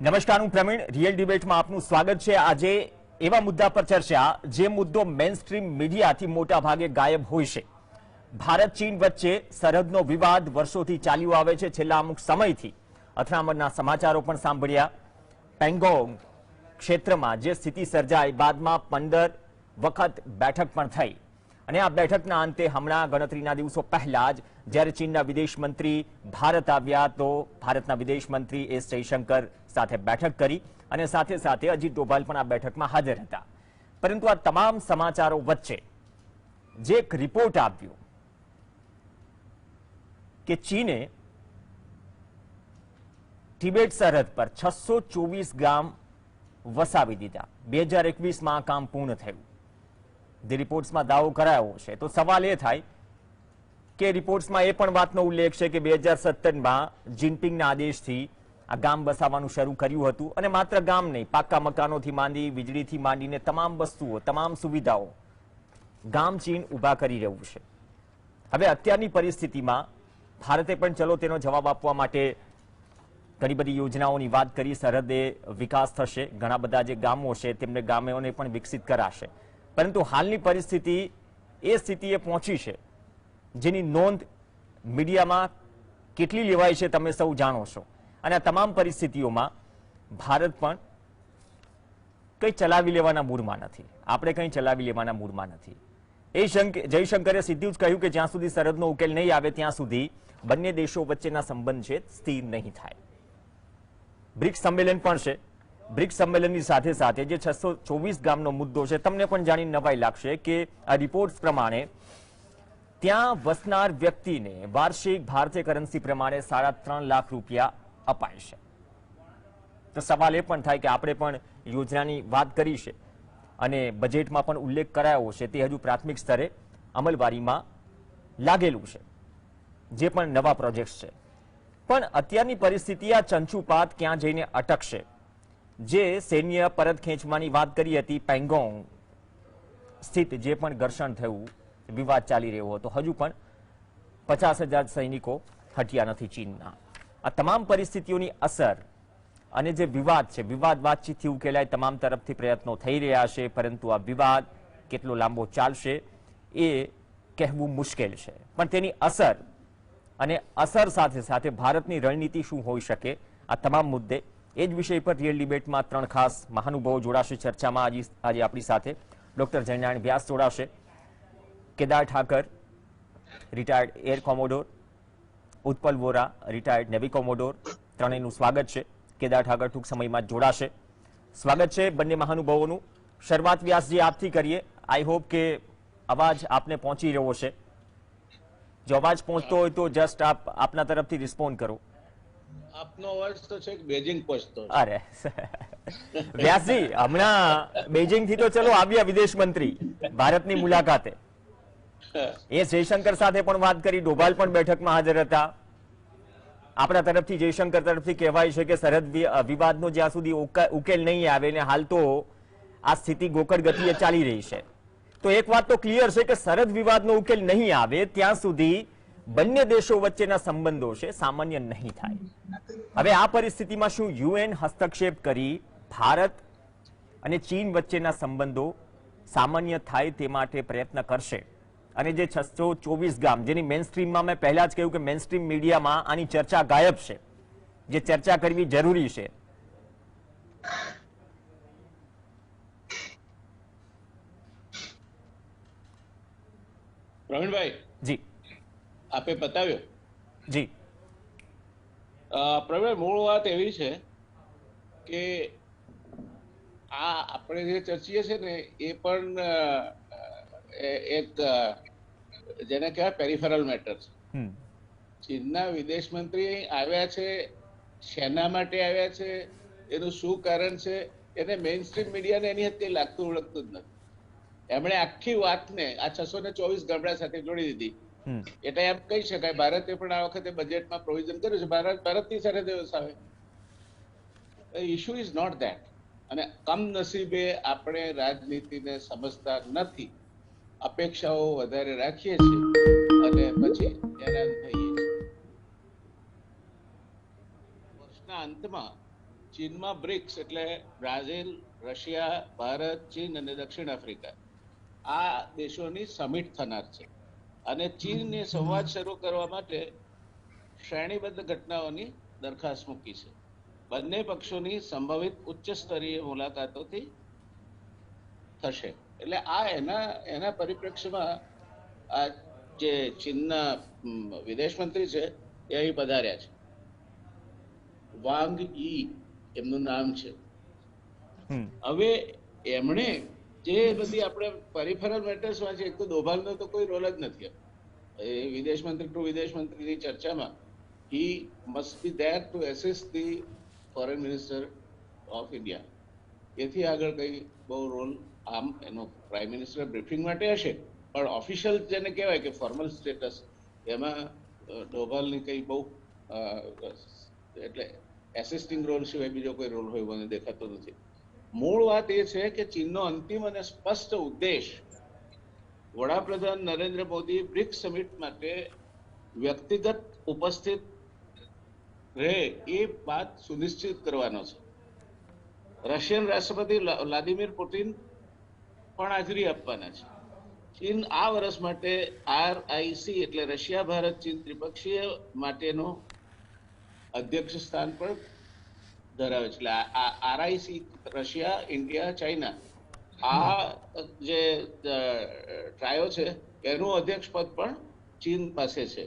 નમસ્કાર, હું પ્રવીણ. રિયલ ડિબેટમાં આપનું સ્વાગત છે. આજે એવા મુદ્દા પર ચર્ચા જે મુદ્દો મેઇનસ્ટ્રીમ મીડિયાથી મોટા ભાગે ગાયબ હોય છે. ભારત ચીન વચ્ચે સરહદનો વિવાદ વર્ષોથી ચાલ્યો આવે છે. છેલ્લા અમુક સમયથી અથડામણના સમાચારો પણ સાંભળ્યા. પેંગોંગ ક્ષેત્રમાં જે સ્થિતિ સર્જાઈ, બાદમાં 15 વખત બેઠક પણ થઈ અને આ બેઠકના અંતે હમણાં ગણતરીના દિવસો પહેલા જ જ્યારે ચીનના વિદેશ મંત્રી ભારત આવ્યા તો ભારતના વિદેશ મંત્રી એસ જયશંકર સાથે બેઠક કરી અને સાથે સાથે અજીત ડોભાલ પણ આ બેઠકમાં હાજર હતા. પરંતુ આ તમામ સમાચારો વચ્ચે જે એક રિપોર્ટ આવ્યો કે ચીને તિબેટ સરહદ પર 624 ગામ વસાવી દીધા. 2021માં આ કામ પૂર્ણ થયું. જે રિપોર્ટ્સમાં દાવો કરાયો છે તો સવાલ એ થાય કે રિપોર્ટ્સમાં એ પણ વાતનો ઉલ્લેખ છે કે 2017માં જિનપિંગના આદેશથી આ ગામ બસાવવાનું શરૂ કર્યું હતું અને માત્ર ગામ નહીં, પાક્કા મકાનોથી માંડી, વીજળીથી માંડીને તમામ વસ્તુઓ, તમામ સુવિધાઓ ગામ ચીન ઊભા કરી રહ્યું છે. હવે અત્યારની પરિસ્થિતિમાં ભારતે પણ ચલો તેનો જવાબ આપવા માટે ઘણી બધી યોજનાઓની વાત કરી. સરહદે વિકાસ થશે, ઘણા બધા જે ગામો છે તેમને ગામોને પણ વિકસિત કરાશે. પરંતુ હાલની પરિસ્થિતિ એ સ્થિતિએ પહોંચી છે જેની નોંધ મીડિયામાં કેટલી લેવાય છે તમે સૌ જાણો છો. અને આ તમામ પરિસ્થિતિઓમાં ભારત પણ કંઈ ચલાવી લેવાના મૂડમાં નથી. આપણે કંઈ ચલાવી લેવાના મૂડમાં નથી. જયશંકરે સીધું જ કહ્યું કે જ્યાં સુધી સરહદનો ઉકેલ નહીં આવે ત્યાં સુધી બંને દેશો વચ્ચેના સંબંધ છે સ્થિર નહીં થાય. બ્રિક્સ સંમેલન પણ છે. બ્રિક્સ સંમેલનની સાથે સાથે જે 624 ગામનો મુદ્દો છે તમને પણ જાણી નવાઈ લાગશે કે આ રિપોર્ટ્સ પ્રમાણે ત્યાં વસનાર વ્યક્તિને વાર્ષિક ભારતીય કરન્સી પ્રમાણે 3.5 લાખ રૂપિયા અપાય છે. તો સવાલ એ પણ થાય કે આપણે પણ યોજનાની વાત કરી છે અને બજેટમાં પણ ઉલ્લેખ કરાયો છે, તે હજુ પ્રાથમિક સ્તરે અમલવારીમાં લાગેલું છે, જે પણ નવા પ્રોજેક્ટ છે. પણ અત્યારની પરિસ્થિતિ આ ચંચુપાત ક્યાં જઈને અટકશે? જે સૈન્ય પરત ખેંચવાની વાત કરી હતી, પેંગોંગ સ્થિત જે પણ ઘર્ષણ થયું, વિવાદ ચાલી રહ્યો હતો, હજુ પણ 50,000 સૈનિકો હટ્યા નથી ચીનના. આ તમામ પરિસ્થિતિઓની અસર અને જે વિવાદ છે, વિવાદ વાતચીતથી ઉકેલાય, તમામ તરફથી પ્રયત્નો થઈ રહ્યા છે, પરંતુ આ વિવાદ કેટલો લાંબો ચાલશે એ કહેવું મુશ્કેલ છે. પણ તેની અસર અને અસર સાથે સાથે ભારતની રણનીતિ શું હોઈ શકે, આ તમામ મુદ્દે એ જ વિષય પર રિયલ ડિબેટમાં 3 ખાસ મહાનુભાવો જોડાશે ચર્ચામાં. આજે આપણી સાથે ડોક્ટર જયનારાયણ વ્યાસ જોડાશે, Kedar Thakar, retired air commodore, Utpal Vora, retired navy commodore. ત્રણેયનું સ્વાગત છે. કેદાર ઠાકર ટૂંક સમયમાં જ જોડાશે. સ્વાગત છે બંને મહાનુભાવોનું. શરૂઆત વ્યાસજી આપથી કરીએ. આઈ હોપ કે અવાજ આપને પહોંચી રહ્યો છે. જો અવાજ પહોંચતો હોય તો જસ્ટ આપના તરફથી રિસ્પોન્ડ કરો. આપનો અવાજ તો છે બેઇજિંગ પહોંચતો. અરે વ્યાસજી, હમણાં બેઇજિંગ થી તો ચલો આવ્યા વિદેશ મંત્રી ભારતની મુલાકાતે. એસ જયશંકર સાથે પણ વાત કરી, ડોભાલ પણ બેઠકમાં હાજર હતા. આપણા તરફથી જયશંકર તરફથી કહેવાય છે કે સરહદ વિવાદનો જ્યાં સુધી ઉકેલ નહીં આવે ને હાલ તો આ સ્થિતિ ગોકળ ગતિએ ચાલી રહી છે, તો એક વાત તો ક્લિયર છે કે સરહદ વિવાદનો ઉકેલ નહીં આવે ત્યાં સુધી બંને દેશો વચ્ચેના સંબંધો છે સામાન્ય નહીં થાય. હવે આ પરિસ્થિતિમાં શું યુએન હસ્તક્ષેપ કરી ભારત અને ચીન વચ્ચેના સંબંધો સામાન્ય થાય તે માટે પ્રયત્ન કરશે? અને જે 624 ગામ, જેની મેઇનસ્ટ્રીમમાં મેં પહેલા જ કહ્યું કે મેઇનસ્ટ્રીમ મીડિયામાં આની ચર્ચા ગાયબ છે, જે ચર્ચા કરવી જરૂરી છે. પ્રવીણભાઈ જી આપે બતાવ્યો. જી પ્રવીણ, મૂળ વાત એવી છે કે આ આપણે જે ચર્ચીએ છીએ ને એ પણ એક જેને કહેવાય પેરિફેરલ મેટર છે. ચીનના વિદેશ મંત્રી આવ્યા છે, શેના માટે આવ્યા છે, એનું શું કારણ છે, એને મેઇન સ્ટ્રીમ મીડિયાને એની હત્યા લાગતું ઓળખતું જ નથી. એમણે આખી વાતને આ 624 ગામડા સાથે જોડી દીધી. એટલે એમ કહી શકાય ભારતે પણ આ વખતે બજેટમાં પ્રોવિઝન કર્યું છે ભારતની સરહદે વસાવે. Issue is not that. અને કમનસીબે આપણે રાજનીતિને સમજતા નથી, અપેક્ષાઓ વધારે રાખીએ છીએ અને પછી હેરાન થઈએ છીએ. વર્ષના અંતમાં ચીનમાં બ્રિક્સ એટલે બ્રાઝિલ, રશિયા, ભારત, ચીન અને દક્ષિણ આફ્રિકા આ દેશોની સમિટ થનાર છે અને ચીનને સંવાદ શરૂ કરવા માટે શ્રેણીબદ્ધ ઘટનાઓની દરખાસ્ત મૂકી છે. બંને પક્ષોની સંભવિત ઉચ્ચ સ્તરીય મુલાકાતોથી થશે. એટલે આ એના પરિપ્રેક્ષ્યમાં આ જે ચીનના વિદેશ મંત્રી છે એ અહીં પધાર્યા છે. વાંગ ઈ એમનું નામ છે. હવે એમણે જે બધી આપણે પેરિફેરલ મેટર્સ માં છે, એક તો દોભાલનો તો કોઈ રોલ જ નથી. વિદેશ મંત્રી ટુ વિદેશ મંત્રીની ચર્ચામાં he must be there to assist the foreign minister of India. એથી આગળ કઈ બહુ રોલ આમ એનો પ્રાઇમ મિનિસ્ટર બ્રીફિંગ માટે હશે, પણ ઓફિશિયલ જેને કહેવાય કે ફોર્મલ સ્ટેટસ એમાં ડોભાલની કઈ બહુ એટલે એસિસ્ટિંગ રોલ સિવાય બીજો કોઈ રોલ હોય મને દેખાતો નથી. મૂળ વાત એ છે કે ચીનનો અંતિમ અને સ્પષ્ટ ઉદ્દેશ વડાપ્રધાન નરેન્દ્ર મોદી બ્રિક્સ સમિટ માટે વ્યક્તિગત ઉપસ્થિત રહે એ વાત સુનિશ્ચિત કરવાનો છે. રશિયન રાષ્ટ્રપતિ વ્લાદિમીર પુતિન પણ હાજરી આપવાના છે. ચીન આ વર્ષ માટે RIC એટલે રશિયા ભારત ચીન ત્રિપક્ષીય માટેનું અધ્યક્ષ સ્થાન પણ ધરાવે છે. એટલે RIC રશિયા, ઇન્ડિયા, ચાઇના આ જે ટ્રાયો છે એનું અધ્યક્ષ પદ પણ ચીન પાસે છે.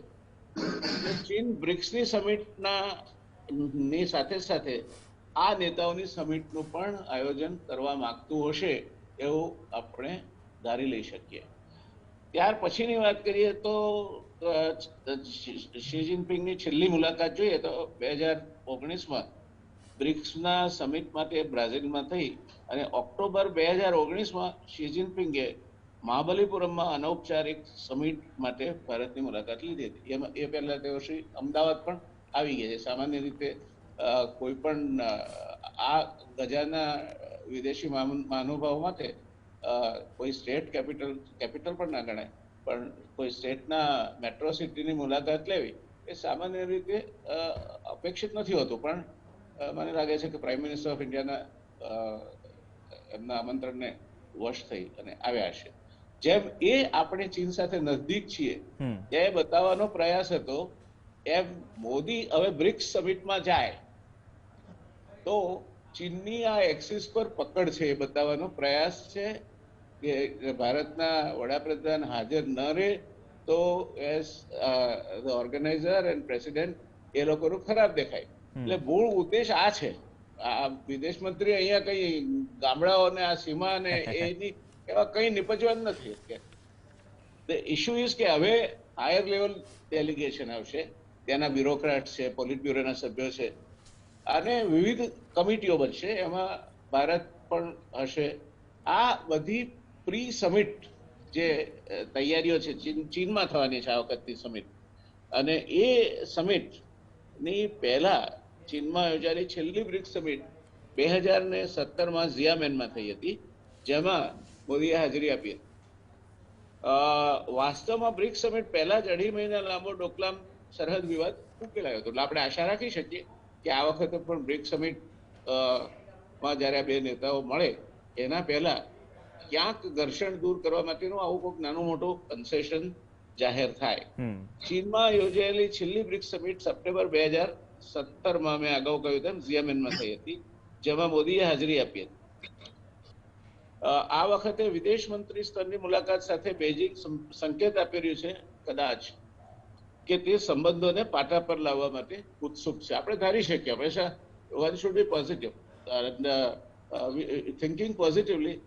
ચીન બ્રિક્સની સમિટના ની સાથે સાથે આ નેતાઓની સમિટનું પણ આયોજન કરવા માંગતું હશે એવું આપણે ધારી લઈ શકીએ. ત્યાર પછીની વાત કરીએ તો શી જિનપિંગની છેલ્લી મુલાકાત જોઈએ તો 2019માં બ્રિક્સના સમિટ માટે બ્રાઝિલમાં થઈ અને ઓક્ટોબર 2019માં શી જિનપિંગે મહાબલીપુરમમાં અનૌપચારિક સમિટ માટે ભારતની મુલાકાત લીધી હતી. એ પહેલા તેઓ શ્રી અમદાવાદ પણ આવી ગયા છે. સામાન્ય રીતે કોઈ પણ આ ગજાના વિદેશી મહાનુભાવ માટે કોઈ સ્ટેટ કેપિટલ પણ ના ગણાય, પણ કોઈ સ્ટેટના મેટ્રો સિટીની મુલાકાત લેવી એ સામાન્ય રીતે અપેક્ષિત નથી હોતું. પણ મને લાગે છે કે પ્રાઇમ મિનિસ્ટર ઓફ ઇન્ડિયાના એમના આમંત્રણને વશ થઈ અને આવ્યા છે. જેમ એ આપણે ચીન સાથે નજદીક છીએ એ બતાવવાનો પ્રયાસ હતો, એમ મોદી હવે બ્રિક્સ સમિટમાં જાય તો ચીનની આ એક્સિસ પર પકડ છે એ બતાવવાનો પ્રયાસ છે કે ભારતના વડાપ્રધાન હાજર ન રહે તો એઝ ઓર્ગેનાઇઝર એન્ડ પ્રેસિડેન્ટ એ લોકોનું ખરાબ દેખાય. એટલે મૂળ ઉદ્દેશ આ છે. આ વિદેશ મંત્રી અહીંયા કઈ ગામડાઓને આ સીમા ને એની એવા કઈ નિપજવાનું નથી. ધ ઇશ્યુ ઇઝ કે હવે હાયર લેવલ ડેલિગેશન આવશે, ત્યાંના બ્યુરોક્રેટ્સ છે, પોલિટ બ્યુરોના સભ્યો છે અને વિવિધ કમિટીઓ બનશે, એમાં ભારત પણ હશે. આ બધી પ્રી સમિટ જે તૈયારીઓ છે ચીનમાં થવાની છે આ વખતની સમિટ, અને એ સમિટની પહેલા ચીનમાં યોજાયેલી છેલ્લી બ્રિક્સ સમિટ 2017માં ઝિયામેનમાં થઈ હતી, જેમાં મોદીએ હાજરી આપી હતી. વાસ્તવમાં બ્રિક્સ સમિટ પહેલા જ 2.5 મહિના લાંબો ડોકલામ સરહદ વિવાદ ઉકેલાયો હતો. એટલે આપણે આશા રાખી શકીએ કે આ વખતે પણ બ્રિક્સ સમિટ માં જયારે આ બે નેતાઓ મળે એના પહેલા ક્યાંક ઘર્ષણ દૂર કરવા માટેનું આવું કોઈક નાનું મોટું કન્સેશન જાહેર થાય. ચીનમાં યોજાયેલી છેલ્લી બ્રિક્સ સમિટ સપ્ટેમ્બર 2017માં મેં અગાઉ કહ્યું તેમ ઝિયામેનમાં થઈ હતી, જેમાં મોદીએ હાજરી આપી હતી. આ વખતે વિદેશ મંત્રી સ્તરની મુલાકાત સાથે બેઇજિંગ સંકેત આપી રહ્યું છે કદાચ કે તે સંબંધોને પાટા પર લાવવા માટે ઉત્સુક છે. આપણે ધારી શકીએ હંમેશા one should B positive, thinking positively.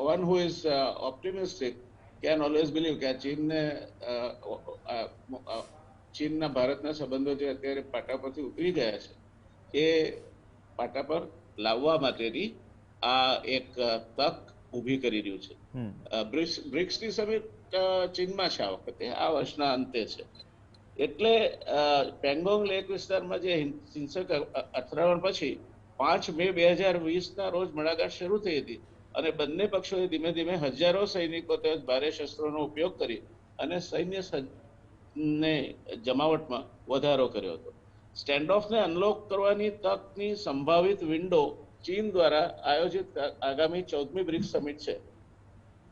One who is optimistic can always believe કે ચીનના ભારતના સંબંધો જે અત્યારે પાટા પરથી ઉતરી ગયા છે એ પાટા પર લાવવા માટેની આ એક તક ઊભી કરી રહ્યું છે. બ્રિક્સની સમિટ ચીનમાં છે આ વખતે, આ વર્ષના અંતે છે. એટલે પેંગોંગ લેક વિસ્તારમાં જે હિંસક અથડામણ પછી 5 મે 2020ના રોજ મડાગાંઠ શરૂ થઈ હતી અને બંને પક્ષોએ ધીમે ધીમે હજારો સૈનિકો તેમજ ભારે શસ્ત્રોનો ઉપયોગ કરી અને સૈન્ય ને જમાવટમાં વધારો કર્યો હતો. સ્ટેન્ડ ઓફને અનલોક કરવાની તકની સંભવિત વિન્ડો ચીન દ્વારા આયોજિત આગામી 14મી બ્રિક્સ સમિટ છે.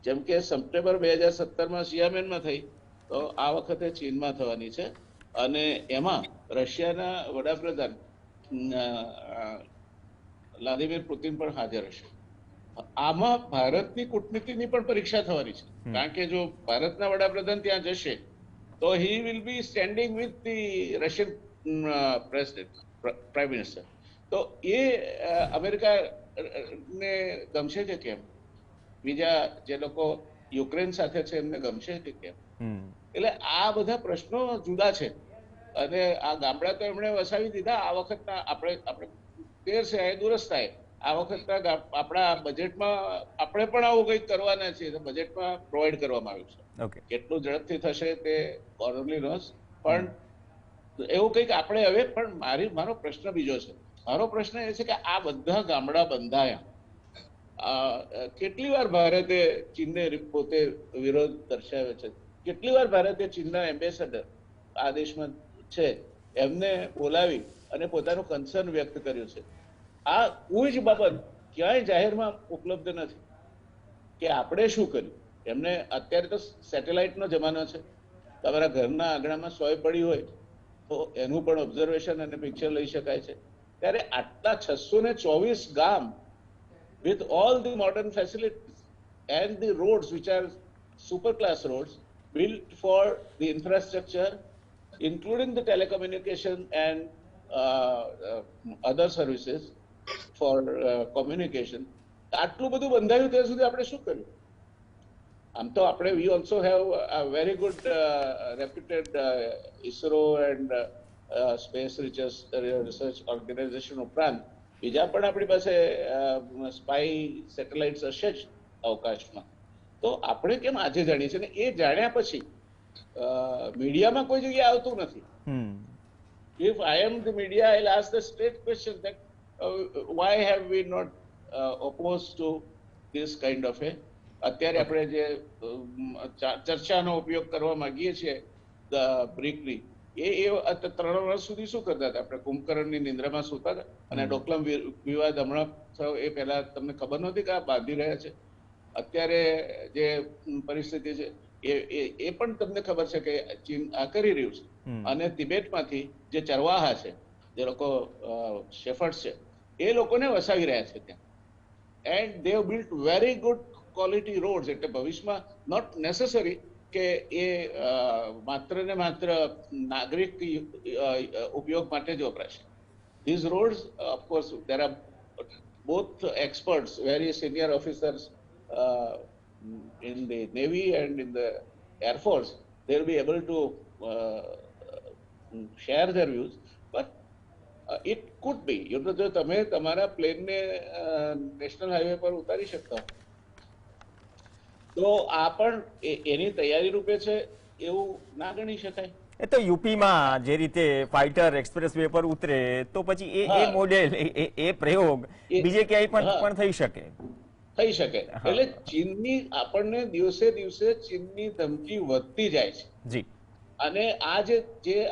જેમ કે સપ્ટેમ્બર 2017માં શિયામેનમાં થઈ, તો આ વખતે ચીનમાં થવાની છે. અને એમાં રશિયાના વડાપ્રધાન વ્લાદિમીર પુતિન પણ હાજર હશે. આમાં ભારતની કૂટનીતિની પણ પરીક્ષા થવાની છે, કારણ કે જો ભારતના વડાપ્રધાન ત્યાં જશે તો he will be standing with the Russian president, prime minister. તો એ અમેરિકાને ગમશે કે કેમ, બીજા જે લોકો યુક્રેન સાથે છે એમને ગમશે કે કેમ? એટલે આ બધા પ્રશ્નો જુદા છે. અને આ ગામડા તો એમણે વસાવી દીધા. આ વખતના આપણે તેર છે એ દુરસ્ત થાય. આ વખતના આપણા બજેટમાં આપણે પણ આવું કંઈક કરવાના છીએ, બજેટમાં પ્રોવાઈડ કરવામાં આવ્યું છે. કેટલું ઝડપથી થશે તે ગોડ ઓન્લી નોઝ, પણ એવું કંઈક આપણે હવે. પણ મારો પ્રશ્ન બીજો છે. મારો પ્રશ્ન એ છે કે આ બધા ગામડા બંધાયા, કેટલી વાર ભારતે ચીનને પોતે વિરોધ દર્શાવ્યો છે? કેટલી વાર ભારતે ચીનના એમ્બેસેડર આ દેશમાં છે એમને બોલાવી અને પોતાનું કન્સર્ન વ્યક્ત કર્યું છે? આ કોઈ જ બાબત ક્યાંય જાહેરમાં ઉપલબ્ધ નથી કે આપણે શું કર્યું. એમને અત્યારે તો સેટેલાઇટનો જમાનો છે. તમારા ઘરના આંગણામાં સોય પડી હોય તો એનું પણ ઓબ્ઝર્વેશન અને પિક્ચર લઈ શકાય છે. ત્યારે આટલા 624 ગામ with all the modern facilities and the roads which are super class roads built for the infrastructure, including the telecommunication and other services for communication. આટલું બધું બંધાયું ત્યાં સુધી આપણે શું કર્યું? આમ તો આપણે we also have a very good reputed ISRO and space research organization ઉપરાંત બીજા પણ આપણી પાસે સ્પાઈ સેટેલાઇટ્સ હશે જ અવકાશમાં. તો આપણે કેમ આજે જાણીએ છીએ? ને એ જાણ્યા પછી મીડિયામાં કોઈ જગ્યાએ આવતું નથી. If I am the media, I'll ask the straight question that why have we not opposed to this kind of a, અત્યારે આપણે જે ચર્ચાનો ઉપયોગ કરવા માંગીએ છીએ બ્રિકની, એ 3 વર્ષ સુધી શું કરતા હતા? આપણે કુંભકર્ણની નિંદ્રામાં સૂતા હતા. અને ડોકલામ વિવાદ હમણાં થયો એ પહેલા તમને ખબર નહોતી કે આ બાંધી રહ્યા છે? અત્યારે જે પરિસ્થિતિ છે એ પણ તમને ખબર છે કે ચીન આ કરી રહ્યું છે. અને તિબેટમાંથી જે ચરવાહા છે, જે લોકો શેફર્ડ્સ છે, એ લોકોને વસાવી રહ્યા છે ત્યાં. And they have built very good quality rods. એટલે ભવિષ્યમાં નોટ નેસેસરી કે એ માત્ર ને માત્ર નાગરિક ઉપયોગ માટે જ વપરાશે. These roads, of course there are both experts, very senior officers in the Navy and in the Air Force. They will be able to share their views, but it could be, you know, જો તમે તમારા પ્લેનને national highway પર ઉતારી શકતા તો આ પણ એની તૈયારી રૂપે છે એવું ના ગણી શકાય? એ તો યુપીમાં જે રીતે ફાઇટર એક્સપ્રેસ વે પર ઉતરે તો પછી એ મોડેલ, એ પ્રયોગ બીજે ક્યાંય પણ થઈ શકે. એટલે ચીનની આપણને દિવસે દિવસે ચીનની ધમકી વધતી જાય છે. જી. અને આ જે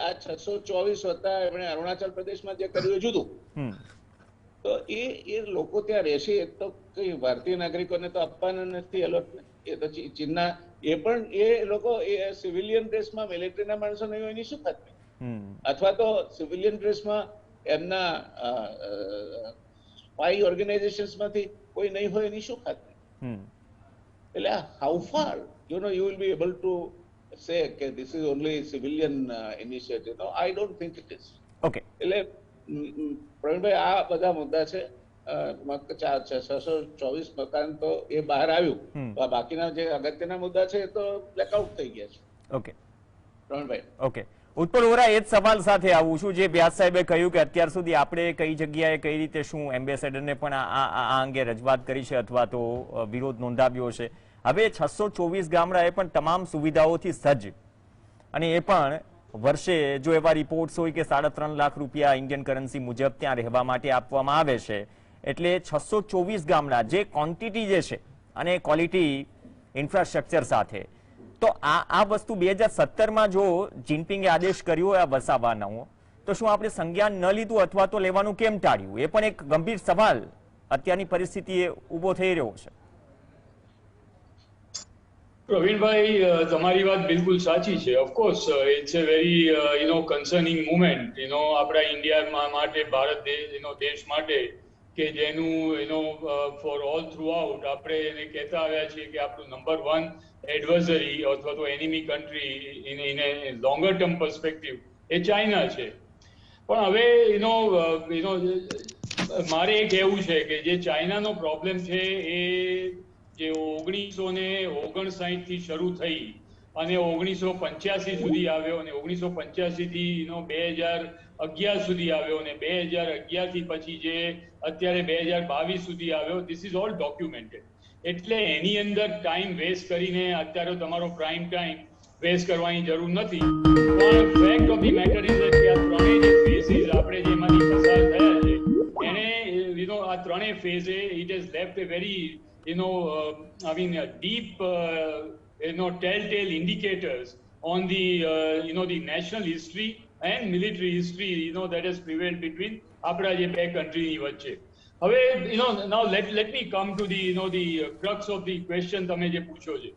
આ 624 હતા એમણે અરુણાચલ પ્રદેશમાં જે કર્યું જુદું, તો એ લોકો ત્યાં રહેશે. એ તો કઈ ભારતીય નાગરિકોને તો આપવાના નથી એલોટને. એ તો ચીનના એ લોકો સિવિલિયન ડ્રેસમાં મિલિટરીના માણસો નહીં હોય એની શું ખાતરી? અથવા તો સિવિલિયન ડ્રેસમાં એમના સ્પાઈ ઓર્ગેનાઇઝેશન્સમાંથી કોઈ નહીં હોય એની શું ખાતરી? એટલે how far you will be able to say કે this is only civilian initiative? No, I don't think it is. Okay. એટલે પ્રવીણભાઈ, આ બધા મુદ્દા છે. 624 મકાન તો એ બહાર આવ્યું, બાકીના જે અગત્યના મુદ્દા છે એ તો બ્લેકઆઉટ થઈ ગયા છે. ઓકે પ્રવીણભાઈ. ઓકે, ઉત્પલ વોરા, એ જ સવાલ સાથે આવું છું જે વ્યાસ સાહેબે કહ્યું કે અત્યાર સુધી આપણે કઈ જગ્યાએ કઈ રીતે શું એમ્બેસેડરને પણ આ અંગે રજૂઆત કરી છે અથવા તો વિરોધ નોંધાવ્યો છે. હવે 624 ગામડા એ પણ તમામ સુવિધાઓથી સજ્જ, અને એ પણ વર્ષે જો એવા રિપોર્ટ્સ હોય કે 3.5 લાખ રૂપિયા ઇન્ડિયન કરન્સી મુજબ ત્યાં રહેવા માટે આપવામાં આવે છે. એટલે 624 ગામડા જે ક્વોન્ટિટી જે છે અને ક્વોલિટી ઇન્ફ્રાસ્ટ્રક્ચર સાથે, તો આ વસ્તુ 2017માં જો જિનપિંગે આદેશ કર્યો આ વસાવવાનો, તો શું આપણે સંજ્ઞાન ન લીધું અથવા તો લેવાનું કેમ ટાળ્યું? એ પણ એક ગંભીર સવાલ અત્યારની પરિસ્થિતિએ ઊભો થઈ રહ્યો છે. પ્રવીણભાઈ, તમારી વાત બિલકુલ સાચી છે. Of course it's a very concerning moment આપણા ઇન્ડિયા માટે, ભારત દેશ માટે, કે જેનું ફોર ઓલ થ્રુ આઉટ આપણે એને કહેતા આવ્યા છીએ કે આપણું નંબર 1 એડવર્સરી અથવા તો enemy country in A longer term perspective A China છે. પણ હવે મારે એ કહેવું છે કે જે ચાઇનાનો પ્રોબ્લેમ છે એ જે 1959 થી શરૂ થઈ અને 1985 સુધી આવ્યો અને 1985 થી 2011 સુધી આવ્યો અને 2011 થી પછી જે અત્યારે 2022 સુધી આવ્યો, ધીસ ઇઝ ઓલ ડોક્યુમેન્ટેડ. એટલે એની અંદર ટાઈમ વેસ્ટ કરીને અત્યારે તમારો પ્રાઇમ ટાઈમ વેસ્ટ કરવાની જરૂર નથી. પણ fact of the matter is કે આ ત્રણેય જે ફેઝિસ આપણે જેમાંથી પસાર થયા છે એને આ ત્રણેય ફેઝે it has left a very deep telltale indicators on the national history and military history that has prevailed between આપણા જે બે કન્ટ્રીની વચ્ચે. હવે now let me come to the crux of the question તમે જે પૂછો છે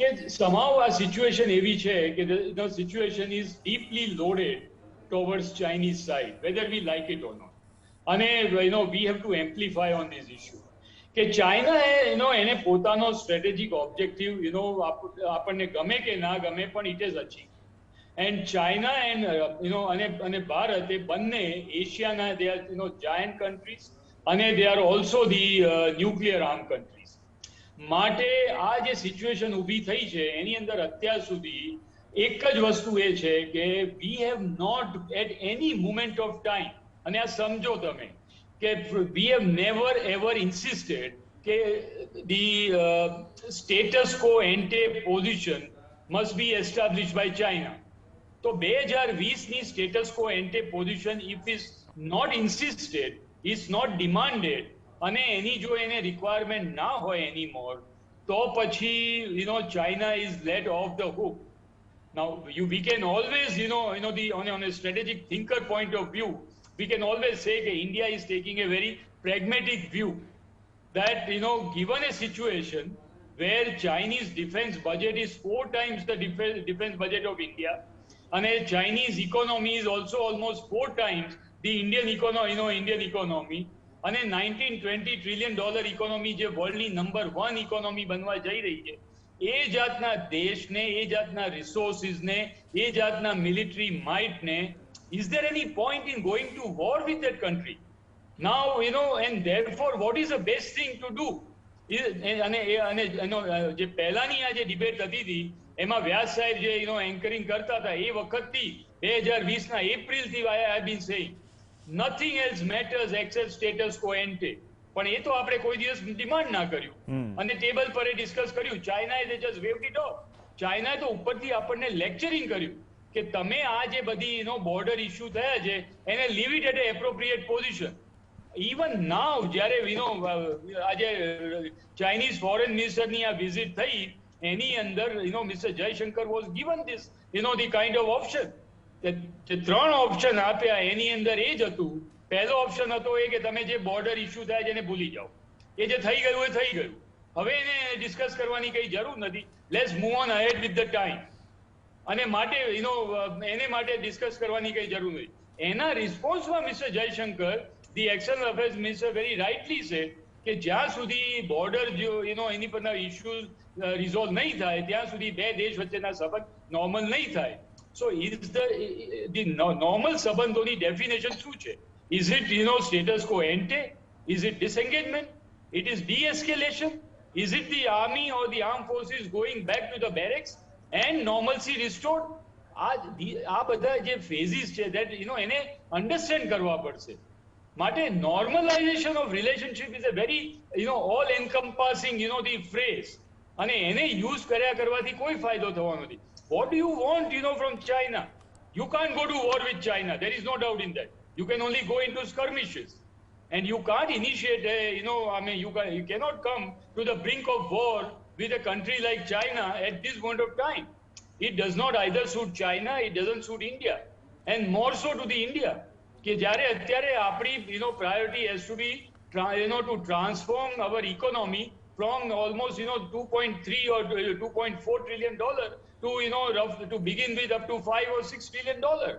કે somehow આ સિચ્યુએશન એવી છે કે the situation is deeply loaded towards Chinese side, whether we like it or not. અને we have to amplify on this issue કે ચાઇના એને પોતાનો સ્ટ્રેટેજિક ઓબ્જેક્ટિવ આપણને ગમે કે ના ગમે પણ it is achieve. And China અને ભારત એ બંને એશિયાના દે આર જાયન્ટ કન્ટ્રીઝ અને they are also the nuclear arm countries. માટે આ જે સિચ્યુએશન ઊભી થઈ છે એની અંદર અત્યાર સુધી એક જ વસ્તુ એ છે કે we have not at any moment of time, અને આ સમજો તમે કે we have never ever insisted કે the status quo ante position must be established by China. તો 2020 ની status quo ante position if is not insisted, is not demanded, અને એની જો એને requirement ના હોય anymore, તો પછી China is let off the hook. Now we can always on a strategic thinker point of view, we can always say that India is taking a very pragmatic view that given a situation where Chinese defense budget is 4 times the defense budget of India, and Chinese economy is also almost 4 times the Indian economy, and a $19-20 trillion economy જે વર્લ્ડની number 1 economy બનવા જઈ રહી છે, એ જાતના દેશને, એ જાતના રિસોર્સિસને, એ જાતના military માઇટને, is there any point in going to war with that country? Now, and therefore, what is the best thing to do? અને જે પહેલાની આ જે ડિબેટ હતી હતી એમાં વ્યાસ સાહેબ જે એન્કરિંગ કરતા હતા એ વખતથી 2020 ના એપ્રિલથી I have been saying nothing else matters except status quo ante. પણ એ તો આપણે કોઈ દિવસ ડિમાન્ડ ના કર્યું અને ટેબલ પર એ ડિસ્કસ કર્યું. ચાઇનાએ just waved it off. ચાઇનાએ તો ઉપરથી આપણને લેક્ચરિંગ કર્યું કે તમે આ જે બધી બોર્ડર ઇશ્યુ થયા છે એને leave it at appropriate position. Even now જ્યારે આજે ચાઇનીઝ ફોરેન મિનિસ્ટરની આ વિઝિટ થઈ એની અંદર mister Jaishankar was given this the kind of option. જે 3 ઓપ્શન આપ્યા એની અંદર એ જ હતું. પહેલો ઓપ્શન હતો એ કે તમે જે બોર્ડર ઇશ્યુ થયા છે એને ભૂલી જાઓ, એ જે થઈ ગયું એ થઈ ગયું, હવે એને ડિસ્કસ કરવાની કઈ જરૂર નથી, let's move on ahead with the time. અને માટે એને માટે ડિસ્કસ કરવાની કઈ જરૂર નથી. એના રિસ્પોન્સમાં mister Jaishankar, the external affairs minister, very rightly છે કે જ્યાં સુધી બોર્ડર એની પરના ઇશ્યુઝ રિઝોલ્વ નહીં થાય ત્યાં સુધી બે દેશ વચ્ચેના સંબંધ નોર્મલ નહીં થાય. સો ઇઝ ધી નોર્મલ સંબંધોની ડેફિનેશન શું છે? Is it status quo ante? Is it disengagement? It is de-escalation? Is it the army or the armed forces going back to the barracks and normalcy restored? આ બધા જે phases છે that એને understand કરવા પડશે. માટે normalization of relationship is a very all encompassing the phrase, અને એને યુઝ કર્યા કરવાથી કોઈ ફાયદો થવાનો નથી. What do you want from China? You can't go to war with China, there is no doubt in that. You can only go into skirmishes, and you can't initiate you cannot come to the brink of war with a country like China at this point of time. It does not either suit China, it doesn't suit India. and more so to the India. કે જ્યારે અત્યારે આપણી priority has to be to transform our economy from almost 2.3 or 2.4 trillion dollar to to begin with up to 5 or 6 trillion dollar.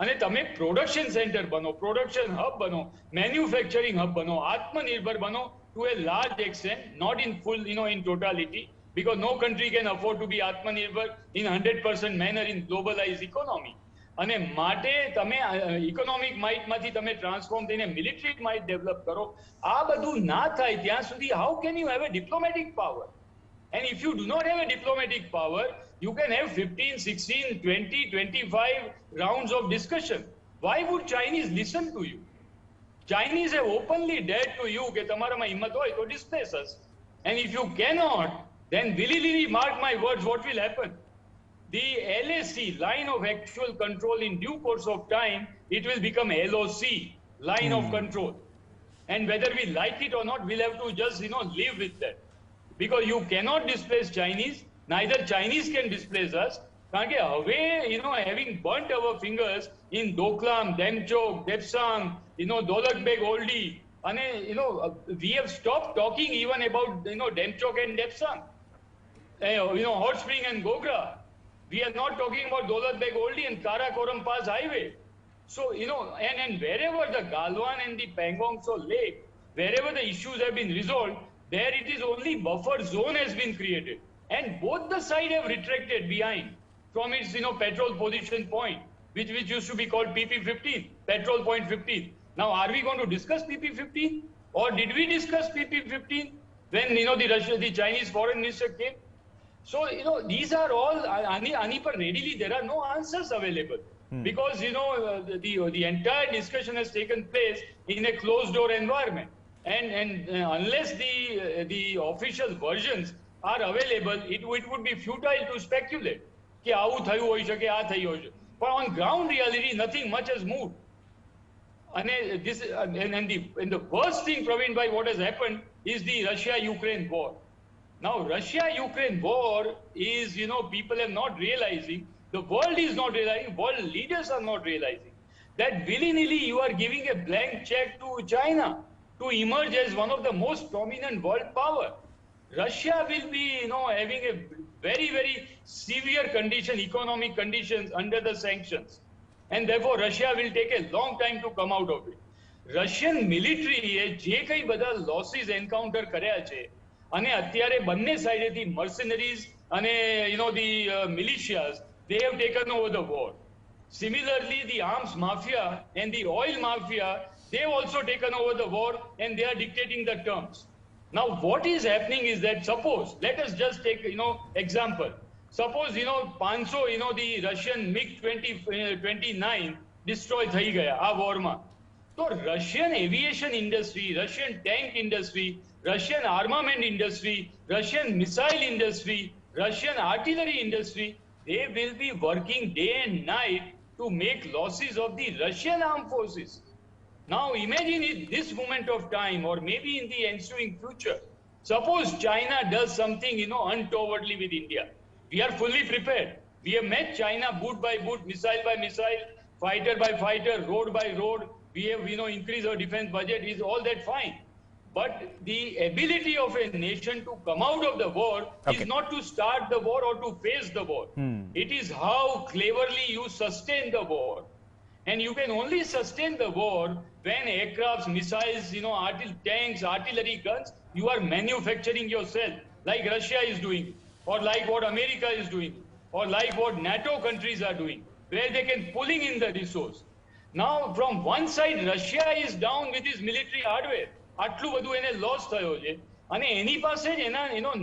અને તમે production centre બનો, production hub બનો, manufacturing hub બનો, આત્મનિર્ભર બનો to a large extent, not in full, in totality, because no country can afford to be આત્મનિર્ભર in 100% manner in globalized economy. અને માટે તમે ઇકોનોમિક માઇટમાંથી તમે ટ્રાન્સફોર્મ થઈને મિલિટરી માઇટ ડેવલપ કરો. આ બધું ના થાય ત્યાં સુધી how can you have a diplomatic power? And if you do not have a diplomatic power, you can have 15, 16, 20, 25 rounds of discussion. Why would Chinese listen to you? Chinese have openly dared to you that તમારામાં હિંમત હોય તો displace us. And if you cannot, then willingly mark my words, what will happen? The LAC, line of actual control, in due course of time, it will become LOC, line of control. And whether we like it or not, we'll have to just, live with that. Because you cannot displace Chinese, neither Chinese can displace us. કારણ કે હવે, having burnt our fingers in Doklam, Demchok, Depsang, Dolakbeg, Oldie, and, we have stopped talking even about, Demchok and Depsang, Hot Spring and Gogra. We are not talking about Dolatbeg Oldie and Karakoram Pass Highway. So, and wherever the Galwan and the Pangong Tso Lake, wherever the issues have been resolved, there it is only buffer zone has been created. And both the side have retracted behind from its, petrol position point, which used to be called PP15, petrol point 15. Now, are we going to discuss PP15? Or did we discuss PP15 when, the Chinese foreign minister came? So, these are all, Ani par readily, there are no answers available. Because, the entire discussion has taken place in a closed door environment. And unless the official versions are available, it would be futile to speculate. કે આવું થયું હોઈ શકે, આ થઈ હોય છે. But on ground reality, nothing much has moved. And the worst thing, Praveen bhai, what has happened is the Russia-Ukraine war. Now, Russia-Ukraine war is, people are not realizing, the world is not realizing, world leaders are not realizing that willy-nilly you are giving a blank check to China to emerge as one of the most prominent world power. Russia will be, having a very, very severe condition, economic conditions under the sanctions. And therefore, Russia will take a long time to come out of it. Russian military જે કઈ બધા losses encounter કર્યા છે, અને અત્યારે બંને સાઈડેથી mercenaries અને the militias, they have taken over the war. Similarly, the arms mafia and the oil mafia, they have also taken over the war and they are dictating the terms. Now, what is happening is that, suppose, let us just take, example. Suppose, 500, the Russian MiG-29 destroy થઈ ગયા આ વોરમાં. તો Russian aviation industry, Russian tank industry, Russian armament industry, Russian missile industry, Russian artillery industry, they will be working day and night to make losses of the Russian armed forces. Now imagine in this moment of time, or maybe in the ensuing future, suppose China does something, untowardly with India. We are fully prepared. We have met China boot by boot, missile by missile, fighter by fighter, road by road. We have, increased our defense budget. Is all that fine? But the ability of a nation to come out of the war is not to start the war or to face the war. It is how cleverly you sustain the war. And you can only sustain the war when aircrafts, missiles, tanks, artillery guns, you are manufacturing yourself, like Russia is doing, or like what America is doing, or like what NATO countries are doing, where they can pulling in the resource. Now, from one side, Russia is down with his military hardware. આટલું બધું એને loss થયો છે, અને એની પાસે જ એના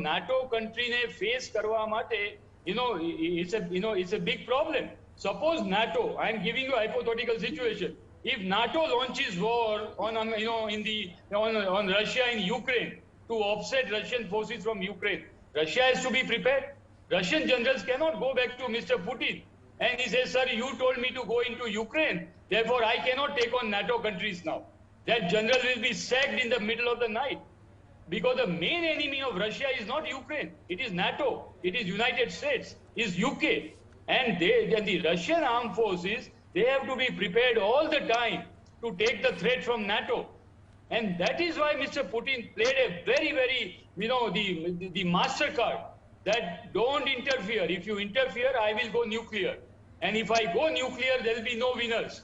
NATO countryને face કરવા માટે, it's a big problem. Suppose NATO, I am giving you a hypothetical situation. If NATO launches war on Russia in Ukraine to offset Russian forces from Ukraine, Russia has to be prepared. Russian generals cannot go back to Mr. Putin and he says, sir, you told me to go into Ukraine, therefore I cannot take on NATO countries now. That general will be sacked in the middle of the night. Because the main enemy of Russia is not Ukraine, it is NATO, it is United States, it is UK. And the Russian armed forces, they have to be prepared all the time to take the threat from NATO. And that is why Mr. Putin played a very, very, the MasterCard that don't interfere. If you interfere, I will go nuclear. And if I go nuclear, there will be no winners.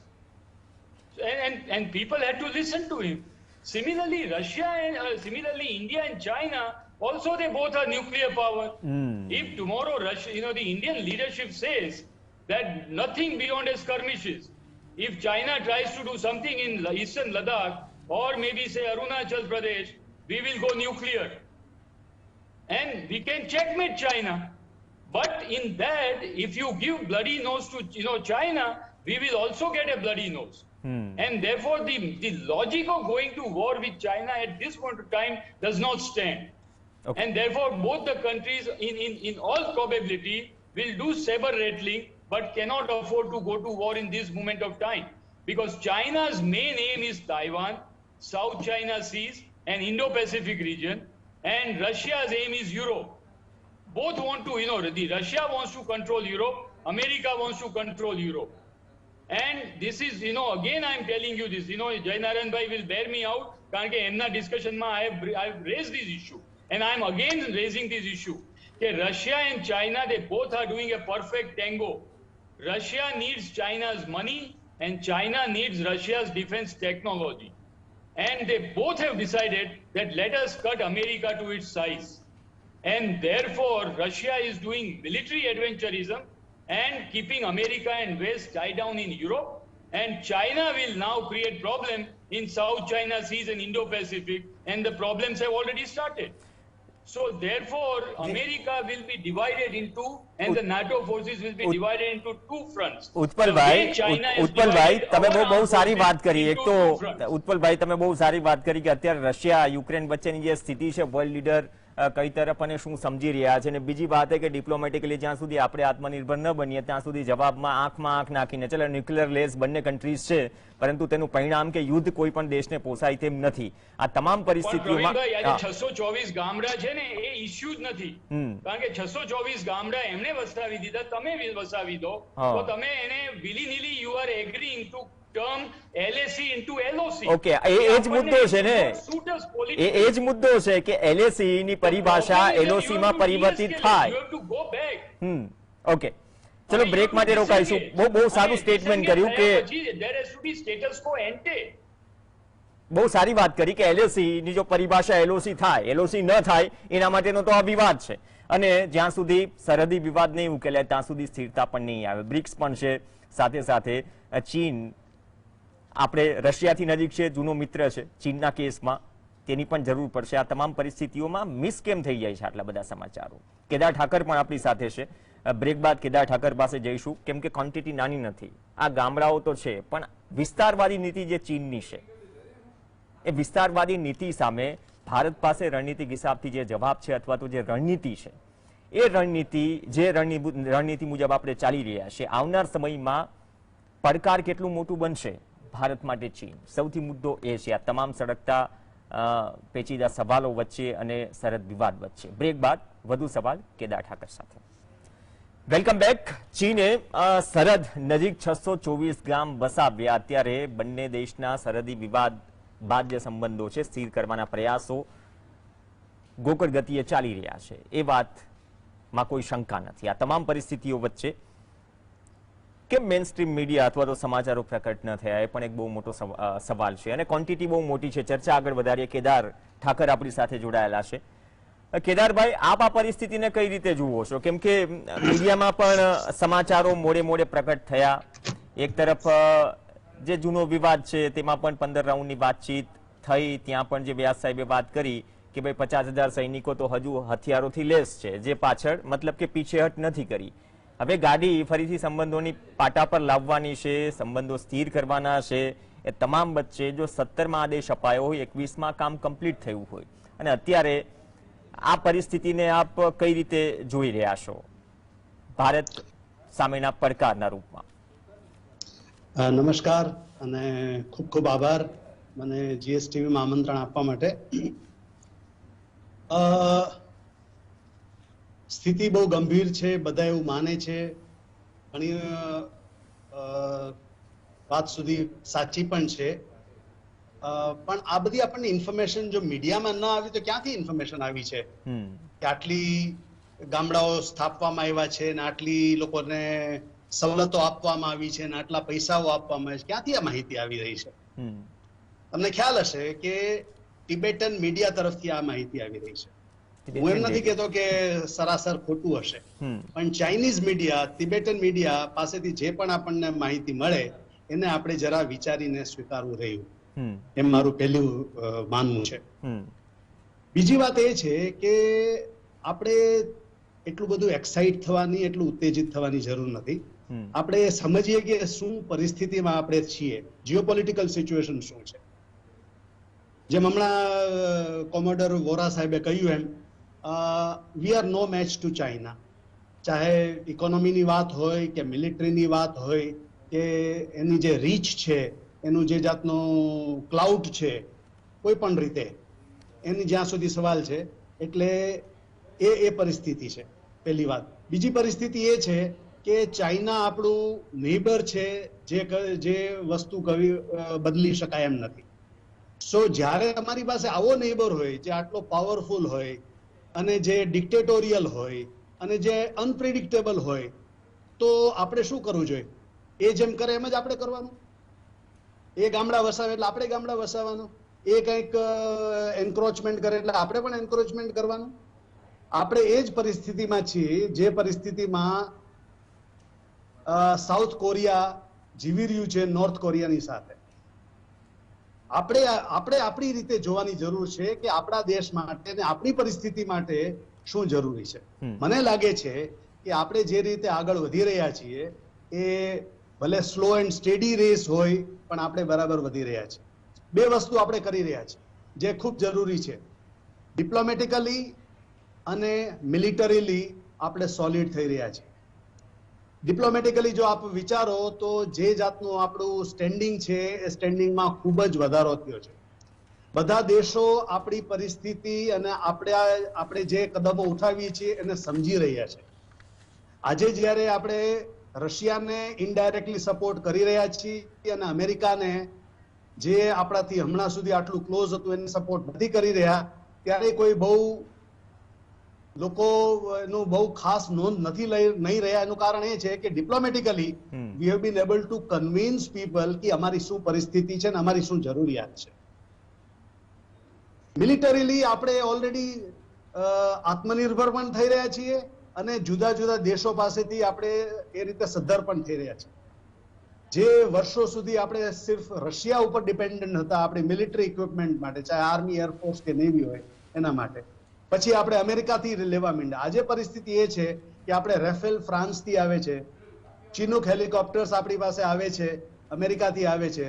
And people had to listen to him. Similarly, Russia and similarly India and China, also they both are nuclear power. If tomorrow Russia, the Indian leadership says that nothing beyond skirmishes, if China tries to do something in eastern Ladakh, or maybe say Arunachal Pradesh, we will go nuclear. And we can checkmate China. But in that, if you give bloody nose to China, we will also get a bloody nose. And therefore, the logic of going to war with China at this point of time does not stand. Okay. And therefore, both the countries, in all probability, will do saber rattling, but cannot afford to go to war in this moment of time. Because China's main aim is Taiwan, South China Seas, and Indo-Pacific region, and Russia's aim is Europe. Both want to, Russia wants to control Europe, America wants to control Europe. And this is, again I am telling you this, Jainaran Bhai will bear me out, because in the discussion I have raised this issue. And I am again raising this issue. That Russia and China, they both are doing a perfect tango. Russia needs China's money, and China needs Russia's defense technology. And they both have decided that let us cut America to its size. And therefore, Russia is doing military adventurism and keeping America and West tied down in Europe. And China will now create problem in South China Seas and Indo-Pacific. And the problems have already started. So therefore, America will be divided into, and the NATO forces will be divided into two fronts. ઉત્પલભાઈ, તમે બહુ સારી વાત કરી. એક તો ઉત્પલભાઈ, તમે બહુ સારી વાત કરી કે અત્યારે રશિયા યુક્રેન વચ્ચેની જે સ્થિતિ છે, વર્લ્ડ લીડર કઈ તરફ અને શું સમજી રહ્યા છે, અને બીજી વાત એ કે ડિપ્લોમેટિકલી જ્યાં સુધી આપણે આત્મનિર્ભર ન બનીએ ત્યાં સુધી જવાબમાં આંખમાં આંખ નાખીને ચાલો ન્યુક્લિયર લેસ બંને કન્ટ્રીઝ છે, પરંતુ તેનું પરિણામ કે યુદ્ધ કોઈ પણ દેશને પોસાય તેમ નથી. આ તમામ પરિસ્થિતિઓમાં 624 ગામડા છે ને એ ઇશ્યુ જ નથી, કારણ કે 624 ગામડા એમને વસાવી દીધા, તમે વસાવી દો તો તમે એને willy nilly you are agreeing to term LAC into LOC. Okay, એ જ મુદ્દો છે ને, એ જ મુદ્દો છે કે LAC ની પરિભાષા LOC માં પરિવર્તિત થાય. ઓકે, ચલો બ્રેક માટે રોકાઈશું. બહુ સારું સ્ટેટમેન્ટ કર્યું કે બહુ સારી વાત કરી કે LAC ની જો પરિભાષા LOC થાય, LOC ન થાય એના માટેનો તો આ વિવાદ છે, અને જ્યાં સુધી સરહદી વિવાદ નહીં ઉકેલાય ત્યાં સુધી સ્થિરતા પણ નહીં આવે. બ્રિક્સ પણ છે, સાથે સાથે ચીન આપણે રશિયાથી નજીક છે, જૂનો મિત્ર છે, ચીનના કેસમાં તેની પણ જરૂર પડશે. આ તમામ પરિસ્થિતિઓમાં મિસ કેમ થઈ જાય છે આટલા બધા સમાચારો? કેદાર ઠાકર પણ આપણી સાથે છે. બ્રેક બાદ કેદાર ઠાકર પાસે જઈશું, કેમ કે ક્વોન્ટિટી નાની નથી. આ ગામડાઓ તો છે, પણ વિસ્તારવાદી નીતિ જે ચીનની છે, એ વિસ્તારવાદી નીતિ સામે ભારત પાસે રણનીતિક હિસાબથી જે જવાબ છે અથવા તો જે રણનીતિ છે, એ રણનીતિ મુજબ આપણે ચાલી રહ્યા છે. આવનાર સમયમાં પડકાર કેટલું મોટું બનશે ભારત માટે ચીન, સૌથી મુદ્દો એ છે. આ તમામ સળગતા પેચીદા સવાલો વચ્ચે અને સરહદ વિવાદ વચ્ચે. બ્રેક બાદ વધુ સવાલ કેદાર ઠાકર સાથે. Welcome back. ચીને સરહદ નજીક 624 ગામ વસાવ્યા. અત્યારે બંને દેશના સરહદી વિવાદ બાદ જે સંબંધો છે સ્થિર કરવાના પ્રયાસો ગોકળ ગતિએ ચાલી રહ્યા છે, એ વાતમાં કોઈ શંકા નથી. આ તમામ પરિસ્થિતિઓ વચ્ચે કેમ મેઇન સ્ટ્રીમ મીડિયા અથવા તો સમાચારો પ્રકટ ન થયા, એ પણ એક બહુ મોટો સવાલ છે, અને ક્વોન્ટિટી બહુ મોટી છે. ચર્ચા આગળ વધારીએ. કેદાર ઠાકર આપણી સાથે જોડાયેલા છે. કેદારભાઈ, આપ આ પરિસ્થિતિને કઈ રીતે જુઓ છો? કેમ કે મીડિયામાં પણ સમાચારો મોડે મોડે પ્રકટ થયા. એક તરફ જે જૂનો વિવાદ છે તેમાં પણ 15 રાઉન્ડની વાતચીત થઈ, ત્યાં પણ જે વ્યાસ સાહેબે વાત કરી કે ભાઈ 50,000 સૈનિકો તો હજુ હથિયારોથી લેસ છે, જે પાછળ મતલબ કે પીછેહટ નથી કરી. હવે ગાડી ફરીથી સંબંધોની પાટા પર લાવવાની છે, સંબંધો સ્થિર કરવાના છે. એ તમામ વચ્ચે જો 17માં આદેશ અપાયો હોય, 21માં કામ કમ્પ્લીટ થયું હોય, અને અત્યારે આ પરિસ્થિતિને આપ કઈ રીતે જોઈ રહ્યા છો ભારત સામેના પડકારના રૂપમાં? નમસ્કાર અને ખૂબ ખૂબ આભાર મને GSTV માં આમંત્રણ આપવા માટે. સ્થિતિ બહુ ગંભીર છે, બધા એવું માને છે. ઘણી વાત સુધી સાચી પણ છે, પણ આ બધી આપણને ઇન્ફોર્મેશન જો મીડિયામાં ન આવી તો ક્યાંથી ઇન્ફોર્મેશન આવી છે કે આટલી ગામડાઓ સ્થાપવામાં આવ્યા છે ને આટલી લોકોને સવલતો આપવામાં આવી છે ને આટલા પૈસાઓ આપવામાં આવે છે, ક્યાંથી આ માહિતી આવી રહી છે? તમને ખ્યાલ હશે કે ટિબેટન મીડિયા તરફથી આ માહિતી આવી રહી છે. હું એમ નથી કહેતો કે સરાસર ખોટું હશે, પણ ચાઇનીઝ મીડિયા, તિબેટન મીડિયા પાસેથી જે પણ આપણને માહિતી મળે એને આપણે જરા વિચારીને સ્વીકારવું રહ્યું, એમ મારું પહેલું માનવું છે. બીજી વાત એ છે કે આપણે એટલું બધું એક્સાઇટ થવાની, એટલું ઉત્તેજિત થવાની જરૂર નથી. આપણે સમજીએ કે શું પરિસ્થિતિમાં આપણે છીએ, જીઓપોલિટિકલ સિચ્યુએશન શું છે. જેમ હમણાં કોમોડર વોરા સાહેબે કહ્યું એમ, we are no match to China. ચાહે ઇકોનોમીની વાત હોય કે મિલિટરીની વાત હોય કે એની જે રીચ છે, એનું જે જાતનું ક્લાઉડ છે, કોઈ પણ રીતે એની જ્યાં સુધી સવાલ છે, એટલે એ પરિસ્થિતિ છે પહેલી વાત. બીજી પરિસ્થિતિ એ છે કે ચાઇના આપણું નેબર છે, જે વસ્તુ બદલી શકાય એમ નથી. સો જ્યારે તમારી પાસે આવો નેબર હોય જે આટલો પાવરફુલ હોય અને જે ડિક્ટેટોરિયલ હોય અને જે અનપ્રિડિક્ટેબલ હોય, તો આપણે શું કરવું જોઈએ? એ જેમ કરે એમ જ આપણે કરવાનું. એ ગામડા વસાવે એટલે આપણે ગામડા વસાવવાનું, એ કંઈક એન્ક્રોચમેન્ટ કરે એટલે આપણે પણ એન્ક્રોચમેન્ટ કરવાનું. આપણે એ જ પરિસ્થિતિમાં છીએ જે પરિસ્થિતિમાં સાઉથ કોરિયા જીવી રહ્યું છે નોર્થ કોરિયાની સાથે. આપણે આપણી રીતે જોવાની જરૂર છે કે આપણા દેશ માટે અને આપણી પરિસ્થિતિ માટે શું જરૂરી છે. મને લાગે છે કે આપણે જે રીતે આગળ વધી રહ્યા છીએ એ ભલે સ્લો એન્ડ સ્ટેડી રેસ હોય, પણ આપણે બરાબર વધી રહ્યા છીએ. બે વસ્તુ આપણે કરી રહ્યા છીએ જે ખૂબ જરૂરી છે. ડિપ્લોમેટિકલી અને મિલિટરીલી આપણે સોલિડ થઈ રહ્યા છીએ. ડિપ્લોમેટિકલી જો આપ વિચારો તો જે જાતનું આપણું સ્ટેન્ડિંગ છે એ સ્ટેન્ડિંગમાં ખૂબ જ વધારો થયો છે. બધા દેશો આપણી પરિસ્થિતિ અને આપણે જે કદમો ઉઠાવીએ છીએ એને સમજી રહ્યા છે. આજે જ્યારે આપણે રશિયાને ઇનડાયરેક્ટલી સપોર્ટ કરી રહ્યા છીએ અને અમેરિકાને જે આપણાથી હમણાં સુધી આટલું ક્લોઝ હતું એને સપોર્ટ નથી કરી રહ્યા, ત્યારે કોઈ લોકો એનું બહુ ખાસ નોંધ નથી નહીં રહ્યા. એનું કારણ એ છે કે ડિપ્લોમેટિકલી we have been able to convince people કે અમારી શું પરિસ્થિતિ છે અને અમારી શું જરૂરિયાત છે. મિલિટરીલી આપણે ઓલરેડી આત્મનિર્ભર પણ થઈ રહ્યા છીએ અને જુદા જુદા દેશો પાસેથી આપણે એ રીતે સદ્ધર પણ થઈ રહ્યા છીએ. જે વર્ષો સુધી આપણે સિર્ફ રશિયા ઉપર ડિપેન્ડન્ટ હતા આપણી મિલિટરી ઇક્વિપમેન્ટ માટે, ચાહે આર્મી, એરફોર્સ કે નેવી હોય એના માટે, પછી આપણે અમેરિકાથી લેવા માંડ્યા. આજે પરિસ્થિતિ એ છે કે આપણે રેફેલ ફ્રાન્સથી આવે છે, ચિનુક હેલિકોપ્ટર્સ આપણી પાસે આવે છે, અમેરિકાથી આવે છે,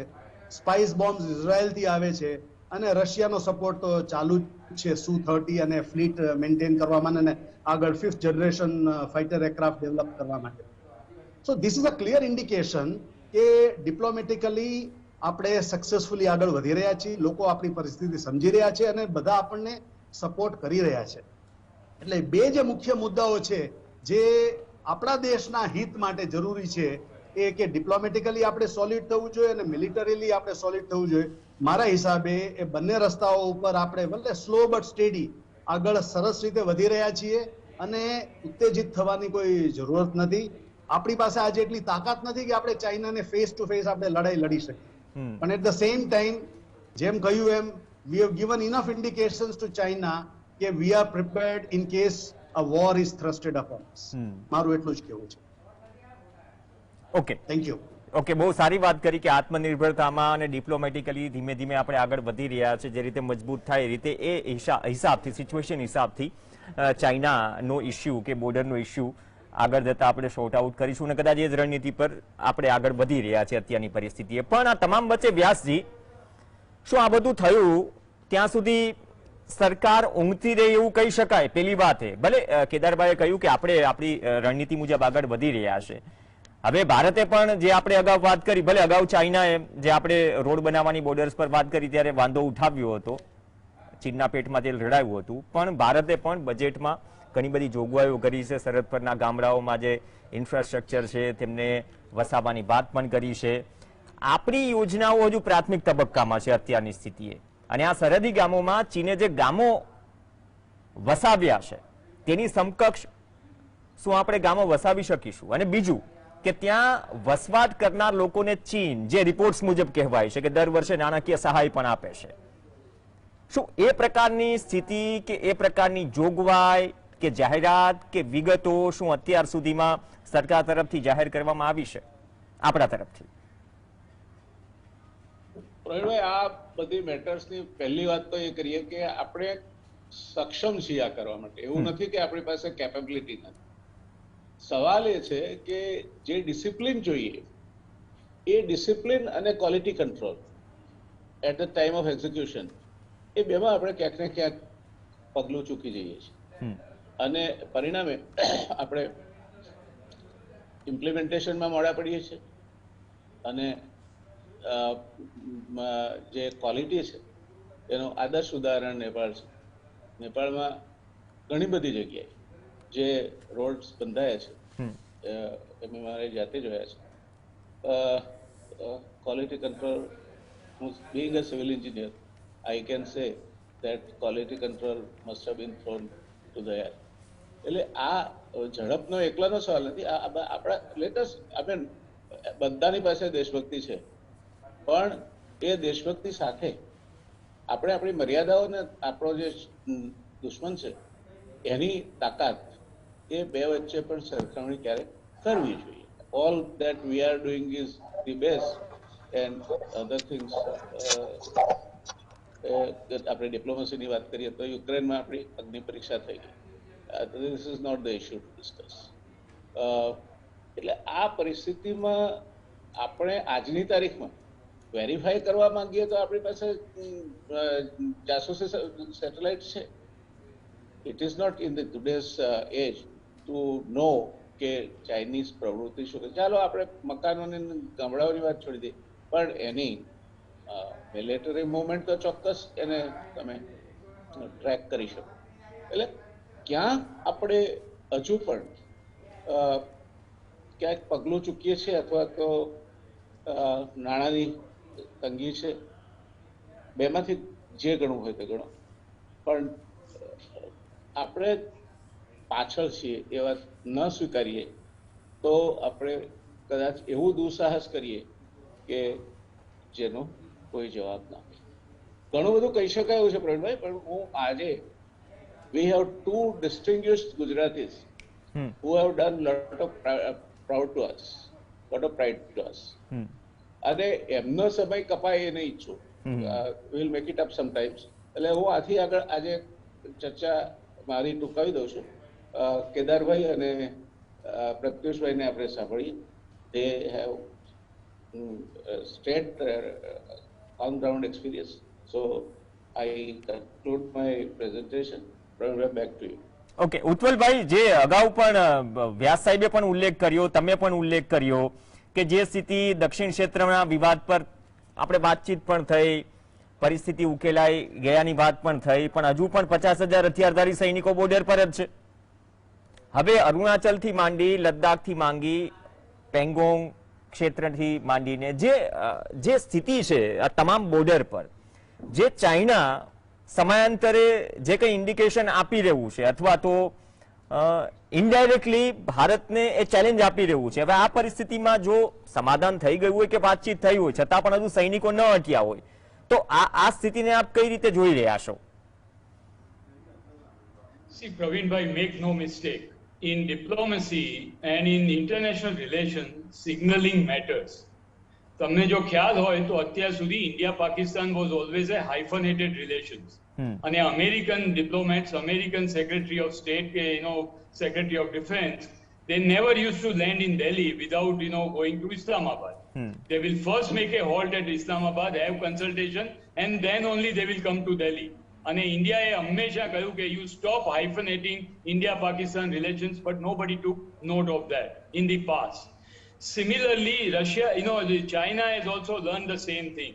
સ્પાઇસ બોમ્બ્સ ઇઝરાયલથી આવે છે, અને રશિયાનો સપોર્ટ તો ચાલુ જ છે Su-30 અને ફ્લીટ મેન્ટેન કરવામાં અને આગળ 5th generation fighter aircraft develop કરવા માટે. So this is a clear indication કે ડિપ્લોમેટિકલી આપણે સક્સેસફુલી આગળ વધી રહ્યા છીએ. લોકો આપણી પરિસ્થિતિ સમજી રહ્યા છે અને બધા આપણને સપોર્ટ કરી રહ્યા છે. એટલે બે જે મુખ્ય મુદ્દાઓ છે જે આપણા દેશના હિત માટે જરૂરી છે એ કે ડિપ્લોમેટિકલી આપણે સોલિડ થવું જોઈએ અને મિલિટરીલી આપણે સોલિડ થવું જોઈએ. મારા હિસાબે એ બંને રસ્તાઓ ઉપર આપણે ભલે સ્લો બટ સ્ટેડી આગળ સરસ રીતે વધી રહ્યા છીએ અને ઉત્તેજિત થવાની કોઈ જરૂરત નથી. આપણી પાસે આજે એટલી તાકાત નથી કે આપણે ચાઇનાને ફેસ ટુ ફેસ આપણે લડાઈ લડી શકીએ, પણ એટ ધ સેમ ટાઈમ જેમ કહ્યું એમ we have given enough indications to China કે we are prepared in case a war is thrusted upon us. મારું એટલું જ કહેવું છે. Okay, thank you. ઓકે, બહુ સારી વાત કરી કે આત્મનિર્ભરતામાં અને ડિપ્લોમેટિકલી ધીમે ધીમે આપણે આગળ વધી રહ્યા છે. જે રીતે મજબૂત થાય એ રીતે એ હિસાબથી, સિચ્યુએશન હિસાબથી ચાઇનાનો ઇસ્યુ કે બોર્ડરનો ઇસ્યુ આગળ જતા આપણે શોર્ટ આઉટ કરીશું અને કદાચ એ જ રણનીતિ પર આપણે આગળ વધી રહ્યા છે અત્યારની પરિસ્થિતિએ. પણ આ તમામ વચ્ચે વ્યાસજી, શું આ બધું થયું ત્યાં સુધી સરકાર ઊંઘતી રહી એવું કહી શકાય? પેલી વાત એ ભલે કેદારભાઈએ કહ્યું કે આપણે આપણી રણનીતિ મુજબ આગળ વધી રહ્યા છે. હવે ભારતે પણ જે આપણે અગાઉ વાત કરી, ભલે અગાઉ ચાઇનાએ જે આપણે રોડ બનાવવાની બોર્ડર્સ પર વાત કરી ત્યારે વાંધો ઉઠાવ્યો હતો, ચીનના પેટમાં તેલ રડાયું હતું, પણ ભારતે પણ બજેટમાં ઘણી બધી જોગવાઈઓ કરી છે. સરહદ પરના ગામડાઓમાં જે ઇન્ફ્રાસ્ટ્રક્ચર છે તેમને વસાવવાની વાત પણ કરી છે. આપણી યોજનાઓ હજુ પ્રાથમિક તબક્કામાં છે અત્યારની સ્થિતિએ, અને આ સરહદી ગામોમાં ચીને જે ગામો વસાવ્યા છે તેની સમકક્ષ શું આપણે ગામો વસાવી શકીશું? અને બીજું કે ત્યાં વસવાટ કરનાર લોકોને ચીન જે રિપોર્ટ્સ મુજબ કહેવાય છે કે દર વર્ષે નાણાકીય સહાય પણ આપે છે, શું એ પ્રકારની સ્થિતિ કે એ પ્રકારની જોગવાઈ કે જાહેરાત કે વિગતો શું અત્યાર સુધીમાં સરકાર તરફથી જાહેર કરવામાં આવી છે આપણા તરફથી? પ્રવીણભાઈ, આ બધી મેટર્સની પહેલી વાત તો એ કરીએ કે આપણે સક્ષમ છીએ આ કરવા માટે. એવું નથી કે આપણી પાસે કેપેબિલિટી નથી. સવાલ એ છે કે જે ડિસિપ્લિન જોઈએ એ ડિસિપ્લિન અને quality control at the time of execution, એ બેમાં આપણે ક્યાંક ને ક્યાંક પગલું ચૂકી જઈએ છીએ, અને પરિણામે આપણે ઇમ્પ્લિમેન્ટેશનમાં મોડા પડીએ છીએ, અને જે ક્વોલિટી છે એનું આદર્શ ઉદાહરણ નેપાળ છે. નેપાળમાં ઘણી બધી જગ્યાએ જે રોડ્સ બંધાયા છે એમ મારે જાતે જોયા છે. Quality control, being a civil engineer, I can say that quality control must have been thrown to the air. એટલે આ ઝડપનો એકલાનો સવાલ નથી. આપણા લેટેસ્ટ આપણે બધાની પાસે દેશભક્તિ છે, પણ એ દેશભક્તિ સાથે આપણે આપણી મર્યાદાઓને આપણો જે દુશ્મન છે એની તાકાત, એ બે વચ્ચે પણ સરખામણી ક્યારેક કરવી જોઈએ. All that we are doing is the best and other things. આપણે ડિપ્લોમસીની વાત કરીએ તો યુક્રેનમાં આપણી અગ્નિ પરીક્ષા થઈ ગઈ. This is not the issue to discuss. એટલે આ પરિસ્થિતિમાં આપણે આજની તારીખમાં વેરીફાઈ કરવા માંગીએ તો આપણી પાસે જાસૂસી સેટેલાઇટ છે. It is not in the today's age to know કે ચાઇનીઝ પ્રવૃત્તિ શું. ચાલો આપણે મકાનોની ગામડાઓની વાત છોડી દઈએ, પણ એની મિલિટરી મુવમેન્ટ તો ચોક્કસ એને તમે ટ્રેક કરી શકો. એટલે ક્યાં આપણે હજુ પણ ક્યાંક પગલું ચૂકીએ છીએ, અથવા તો નાણાંની તંગી છે. બેમાંથી જે ગણવું હોય તે ગણો, પણ આપણે પાછળ છીએ એ વાત ન સ્વીકારીએ તો આપણે કદાચ એવું દુઃસાહસ કરીએ કે જેનો કોઈ જવાબ ના હોય. ઘણું બધું કહી શકાય એવું છે પ્રવીણભાઈ, પણ હું આજે we have two distinguished Gujaratis who have done lot of proud to us, lot of pride to us. અને એમનો સમય કપાય એ નહીં ઈચ્છું. we'll make it up sometimes. એટલે હું આથી આગળ આજે ચર્ચા મારી ટૂંકાવી દઉં છું. કેદારભાઈ અને પ્રત્યુષભાઈને આપણે સાંભળીએ. they have straight on ground experience. So I conclude my presentation. Back to you. Okay, Utpalbhai, જે અગાઉ પણ વ્યાસ સાહેબે પણ ઉલ્લેખ કર્યો, તમે પણ ઉલ્લેખ કર્યો કે જે સ્થિતિ દક્ષિણ ક્ષેત્રના વિવાદ પર આપણે વાતચીત પણ થઈ, પરિસ્થિતિ ઉકેલાઈ ગયાની વાત પણ થઈ, પણ હજુ પણ 50,000 હથિયારધારી સૈનિકો બોર્ડર પર જ છે. હવે અરુણાચલથી માંડી, લદ્દાખથી માંડી, પેંગોંગ ક્ષેત્રથી માંડીને જે સ્થિતિ છે આ તમામ બોર્ડર પર, જે ચાઇના સમયાંતરે જે કંઈ ઇન્ડિકેશન આપી રહ્યું છે અથવા તો ઇનડાયરેક્ટલી ભારતને એ ચેલેન્જ આપી રહ્યું છે, હવે આ પરિસ્થિતિમાં જો સમાધાન થઈ ગયું હોય કે વાતચીત થઈ હોય છતાં પણ હજુ સૈનિકો ન અટક્યા હોય, તો આ સ્થિતિને આપ કઈ રીતે જોઈ રહ્યા છો? See, Praveenbhai, make no mistake. In diplomacy and in international relations, signaling matters. તમને જો ખ્યાલ હોય તો અત્યાર સુધી India Pakistan was always a hyphenated relations, અને American diplomats, American secretary of state કે secretary of defence, they never used to land in Delhi without going to Islamabad. They will first make a halt at Islamabad, have consultation, and then only they will come to Delhi. અને ઇન્ડિયાએ હંમેશા કહ્યું કે you stop hyphenating India-Pakistan relations, but nobody took note of that in the past. Similarly, Russia, China has also learned the same thing.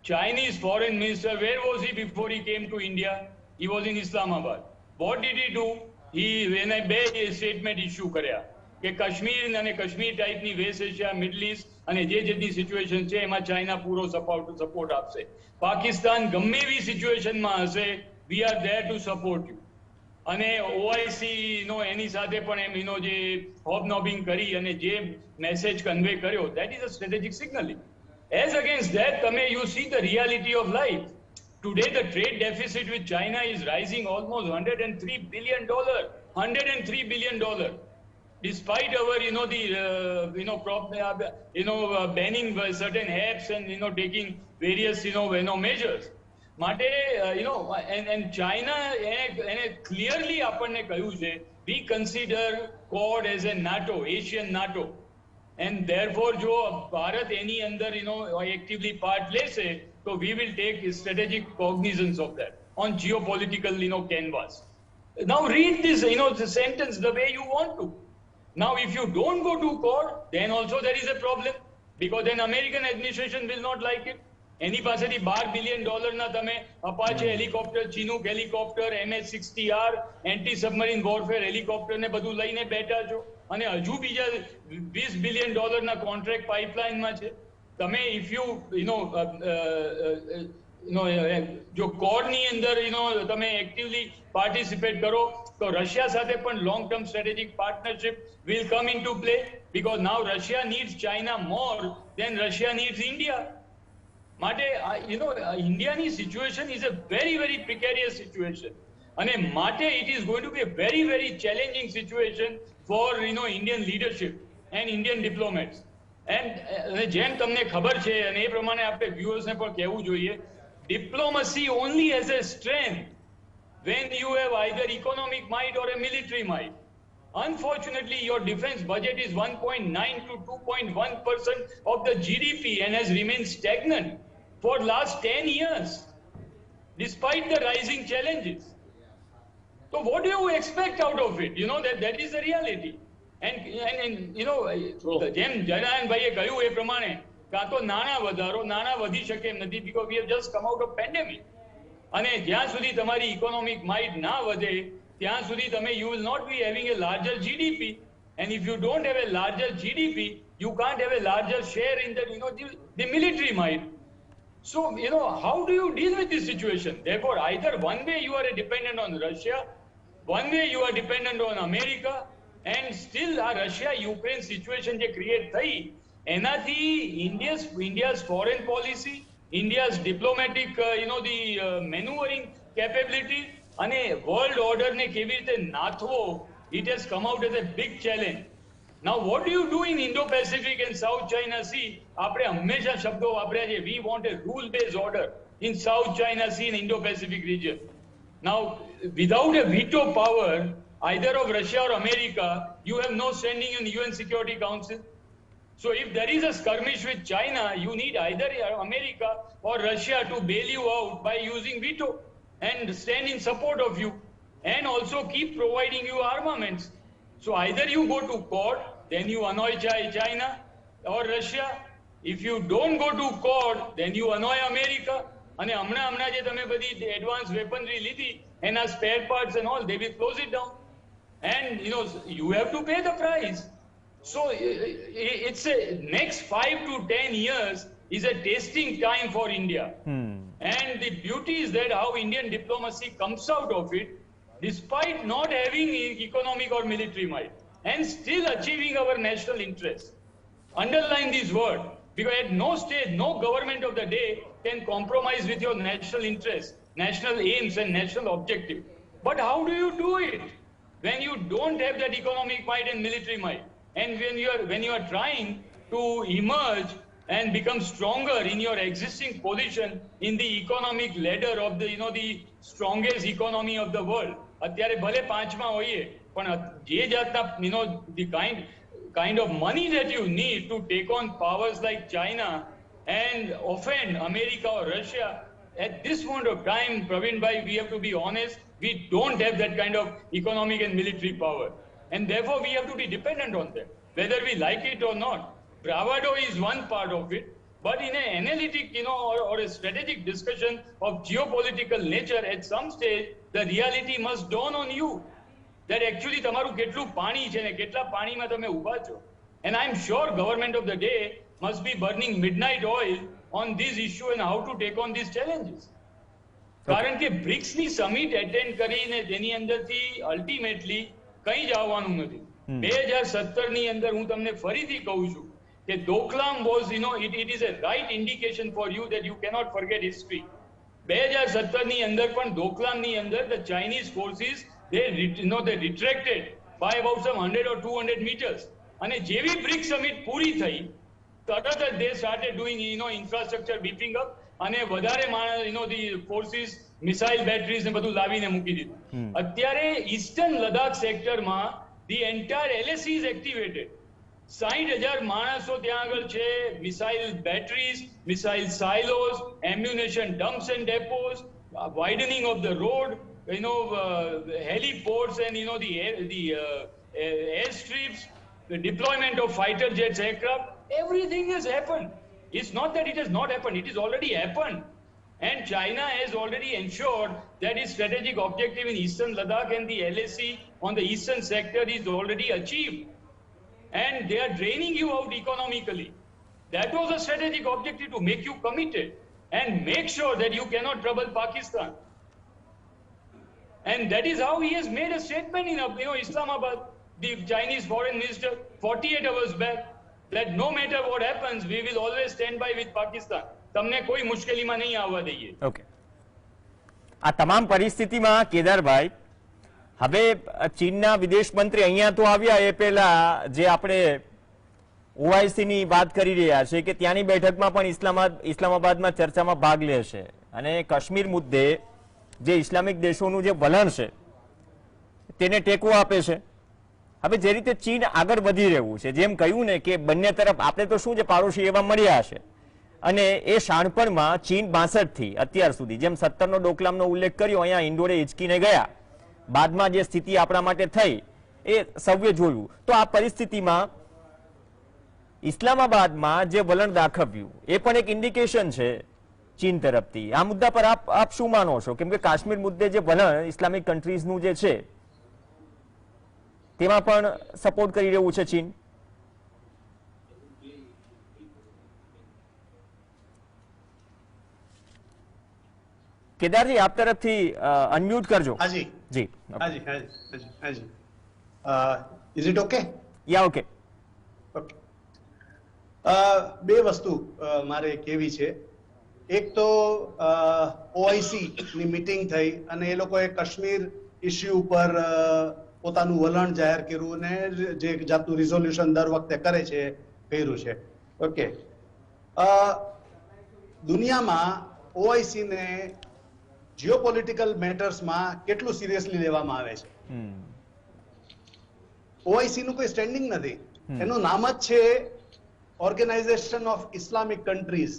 Chinese foreign minister, where was he before he came to India? He was in Islamabad. What did he do? When બે statement issue કર્યા કે કાશ્મીર અને કાશ્મીર ટાઈપની waste Asia, middle east અને જે જેટલી situation છે એમાં ચાઇના પૂરો સપોર્ટ આપશે. પાકિસ્તાન ગમે એવી સિચ્યુએશનમાં હશે, we are there to support you. અને ઓઆઈસી નો એની સાથે પણ એમ જે હોબનોબિંગ કરી અને જે મેસેજ કન્વે કર્યો, that is a strategic signaling. As against that, you see the reality of life. Today, the trade deficit with China is rising almost $103 billion. $103 billion. Despite our, banning certain apps and, taking various, measures. માટે and China એને clearly આપણને કહ્યું છે, we consider Quad as a NATO, Asian NATO. And therefore, જો ભારત એની અંદર actively part લેશે, so we will take strategic cognizance of that on geopolitical canvas. Now read this the sentence the way you want to. Now if you don't go to Quad, then also there is a problem, because then American administration will not like it. એની પાસેથી $12 billion ના તમે Apache helicopter, Chinook helicopter, MS-60R, anti submarine warfare helicopter ને બધું લઈને બેઠા છો, અને હજુ બીજા $20 billion ના કોન્ટ્રાક્ટ પાઇપલાઇનમાં છે. તમે ઇફ યુ જો કોડની અંદર તમે એક્ટિવલી પાર્ટિસિપેટ કરો, તો રશિયા સાથે પણ long term strategic partnership will come into play, because now Russia needs China more than Russia needs India. માટે ઇન્ડિયાની situation is a very very precarious situation, અને માટે it is going to be a very very challenging situation for Indian leadership and Indian diplomats. And જેમ તમને ખબર છે, અને એ પ્રમાણે આપણે વ્યુઅર્સને પણ કહેવું જોઈએ, diplomacy only as a strength when you have either economic might or a military might. Unfortunately, your defense budget is 1.9 to 2.1% of the GDP and has remained stagnant for last 10 years, despite the rising challenges. So what do you expect out of it? That is the reality. And જેમ જયરાયણભાઈએ કહ્યું એ પ્રમાણે, કાં તો નાણાં વધારો, નાણાં વધી શકે એમ નથી, because we have just come out of pandemic. અને જ્યાં સુધી તમારી ઇકોનોમિક માઇટ ના વધે, ત્યાં સુધી તમે you will not be having a larger GDP, and if you don't have a larger GDP, you can't have a larger share in the military might. So how do you deal with this situation? Therefore, either one way you are dependent on Russia, one way you are dependent on America, and still our Russia-Ukraine situation જે create થઈ, એનાથી India's foreign policy, India's diplomatic, the maneuvering capability, અને world ઓર્ડરને કેવી રીતે નાથવો, it has come out as a big challenge. Now what do you do in Indo-Pacific and South China Sea? આપણે હંમેશા શબ્દો વાપર્યા છે, we want a rule-based order in South China Sea and Indo-Pacific region. Now without a veto power either of Russia or America, you have no standing in the UN Security Council. So if there is a skirmish with China, you need either America or Russia to bail you out by using veto and stand in support of you, and also keep providing you armaments. So either you go to Quad, then you annoy China or Russia. If you don't go to Quad, then you annoy America. અને હમણાં જે તમે બધી advance weaponry લીધી, એના spare parts and all, they will close it down. And you have to pay the price. So it's a next 5 to 10 years is a testing time for India. And the beauty is that how Indian diplomacy comes out of it, despite not having economic or military might, and still achieving our national interests. Underline this word, because at no stage, no government of the day can compromise with your national interests, national aims and national objectives. But how do you do it when you don't have that economic might and military might? And when you are trying to emerge and become stronger in your existing position in the economic ladder of the the strongest economy of the world. અત્યારે ભલે પાંચમાં હોઈએ, પણ જે જાતના the kind of money that you need to take on powers like China and offend America or Russia, at this point of time, Praveen bhai, we have to be honest, we don't have that kind of economic and military power, and therefore we have to be dependent on them, whether we like it or not. Bravado is one part of it, but in an analytic, or a strategic discussion of geopolitical nature, at some stage, the reality must dawn on you that actually તમારું કેટલું પાણી છે ને કેટલા પાણીમાં તમે ઊભા છો. And I'm sure government of the day must be burning midnight oil on this issue and how to take on these challenges. કારણ કે બ્રિક્સની સમિટ એટેન્ડ કરીને તેની અંદરથી અલ્ટિમેટલી કંઈ જ આવવાનું નથી. 2017ની અંદર હું તમને ફરીથી કહું છું કે Doklam was it is a right indication for you that you cannot forget history. 2017ની અંદર પણ ડોકલામની અંદર the Chinese forces they retracted by about some 100 or 200 meters. અને જેવી બ્રિક્સ સમિટ પૂરી થઈ તરત જ they started doing infrastructure beefing up અને વધારે the forces મિસાઇલ બેટરીઝ ને બધું લાવીને મૂકી દીધું. અત્યારે ઈસ્ટર્ન લદ્દાખ સેક્ટરમાં the entire LAC is activated. 60,000 માણસો ત્યાં આગળ છે, missile batteries, missile silos, ammunition dumps and depots, widening of the road, heliports and the airstrips, the deployment of fighter jets, aircraft, everything has happened. It's not that it has not happened, it has already happened. And China has already ensured that its strategic objective in eastern Ladakh and the LAC on the eastern sector is already achieved. And they are draining you out economically. That was a strategic objective, to make you committed and make sure that you cannot trouble Pakistan. And that is how he has made a statement in Islamabad, the Chinese foreign minister, 48 hours back, that no matter what happens, we will always stand by with Pakistan. તમને કોઈ મુશ્કેલીમાં નહીં આવવા દઈએ. Okay, આ તમામ પરિસ્થિતિમાં કેદારભાઈ, હવે ચીનના વિદેશ મંત્રી અહીંયા તો આવ્યા, એ પહેલા જે આપણે OIC ની વાત કરી રહ્યા છે કે ત્યાંની બેઠકમાં પણ ઇસ્લામાબાદમાં ચર્ચામાં ભાગ લેશે અને કાશ્મીર મુદ્દે જે ઇસ્લામિક દેશોનું જે વલણ છે તેને ટેકો આપે છે. હવે જે રીતે ચીન આગળ વધી રહ્યું છે, જેમ કહ્યું ને કે બંને તરફ આપણે તો શું છે પાડોશી એવા મળ્યા છે, અને એ શાણપણમાં ચીન 62 થી અત્યાર સુધી, જેમ 17નો ડોકલામનો ઉલ્લેખ કર્યો, અહીંયા ઇન્ડોરે હિચકીને ગયા, બાદમાં જે સ્થિતિ આપણા માટે થઈ એ સૌએ જોયું. તો આ પરિસ્થિતિમાં ઇસ્લામાબાદમાં જે વલણ દાખવ્યું એ પણ એક ઇન્ડિકેશન છે ચીન તરફથી. આ મુદ્દા પર આપ શું માનો છો? કેમ કે કાશ્મીર મુદ્દે જે વલણ ઇસ્લામિક કન્ટ્રીઝનું જે છે તેમાં પણ સપોર્ટ કરી રહ્યું છે ચીન. કેદારજી, આપ તરફથી અનમ્યુટ કરજો. હાજી જી, હાજી હાજી હાજી. Is it okay? Yeah okay. Okay, બે વસ્તુ મારે કહેવી છે. એક તો OIC ની મીટિંગ થઈ અને એ લોકોએ કાશ્મીર ઇશ્યુ ઉપર પોતાનું વલણ જાહેર કર્યું અને જે જાતનું રિઝોલ્યુશન દર વખતે કરે છે કર્યું છે. ઓકે, દુનિયામાં OIC ને જીઓપોલિટિકલ મેટર્સમાં કેટલું સિરિયસલી લેવામાં આવે છે? OIC નું કોઈ સ્ટેન્ડિંગ નથી. એનું નામ જ છે ઓર્ગેનાઇઝેશન ઓફ ઇસ્લામિક કન્ટ્રીઝ.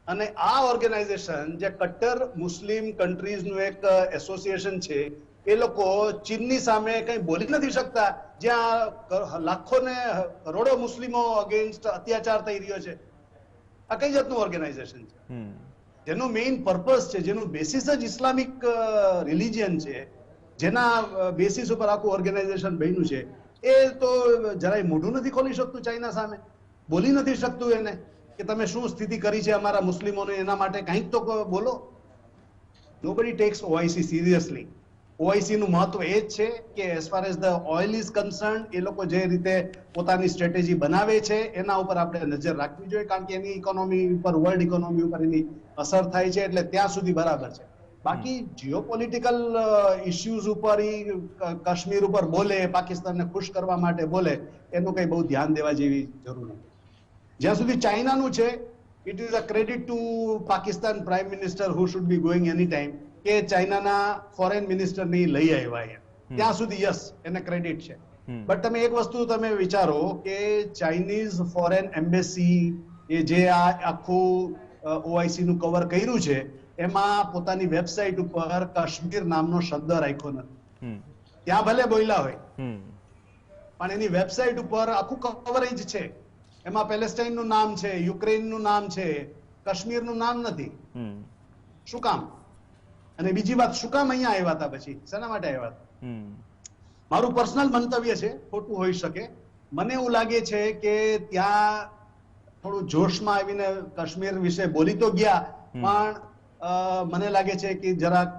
અને આ ઓર્ગેનાઇઝેશન જે કટ્ટર મુસ્લિમ કન્ટ્રીઝનું એક એસોસિએશન છે, એ લોકો ચીનની સામે કંઈ બોલી નથી શકતા, જ્યાં લાખો ને કરોડો મુસ્લિમો અગેન્સ્ટ અત્યાચાર થઈ રહ્યો છે. આ કઈ જાતનું ઓર્ગેનાઇઝેશન છે જેનો મેઇન પર્પઝ છે, જેનું બેસિસ જ ઇસ્લામિક રિલિજિયન છે, જેના બેસિસ ઉપર આખું ઓર્ગેનાઇઝેશન બન્યું છે? એ તો જરાય મોઢું નથી ખોલી શકતું ચાઇના સામે, બોલી નથી શકતું એને કે તમે શું સ્થિતિ કરી છે અમારા મુસ્લિમોને, એના માટે કંઈક તો બોલો. Nobody takes OIC seriously. OIC નું મહત્વ એ જ છે કે as far as the oil is concern, એ લોકો જે રીતે પોતાની સ્ટ્રેટેજી બનાવે છે એના ઉપર આપણે નજર રાખવી જોઈએ, કારણ કે એની ઇકોનોમી ઉપર, વર્લ્ડ ઇકોનોમી ઉપર એની અસર થાય છે. એટલે ત્યાં સુધી બરાબર છે. બાકી જીઓપોલિટિકલ ઇશ્યુઝ ઉપર કાશ્મીર ઉપર બોલે, પાકિસ્તાનને ખુશ કરવા માટે બોલે, એનું કઈ બહુ ધ્યાન દેવા જેવી જરૂર નથી. જ્યાં સુધી ચાઇનાનું છે, it is a credit two Pakistan prime minister who should be going any time, કે ચાઇનાના ફોરેન મિનિસ્ટરને લઈ આવ્યા. ત્યાં સુધી યસ, એને ક્રેડિટ છે. બટ તમે એક વસ્તુ તમે વિચારો કે ચાઇનીઝ ફોરેન એમ્બેસી એ જે આ આખું OIC નું કવર કર્યું છે, એમાં પોતાની વેબસાઇટ ઉપર કાશ્મીર નામનો શબ્દ રાખ્યો નથી. ત્યાં ભલે બોલ્યા હોય, પણ એની વેબસાઇટ ઉપર આખું કવરેજ છે. એમાં પેલેસ્ટાઇનનું નામ છે, યુક્રેનનું નામ છે, કાશ્મીરનું નામ નથી. શું કામ? અને બીજી વાત, શું કામ અહીંયા આવ્યા હતા? પછી શેના માટે આવ્યા હતા? મારું પર્સનલ મંતવ્ય છે, ખોટું હોઈ શકે. મને એવું લાગે છે કે ત્યાં થોડું જોશમાં આવીને કાશ્મીર વિશે બોલી તો ગયા, પણ મને લાગે છે કે જરાક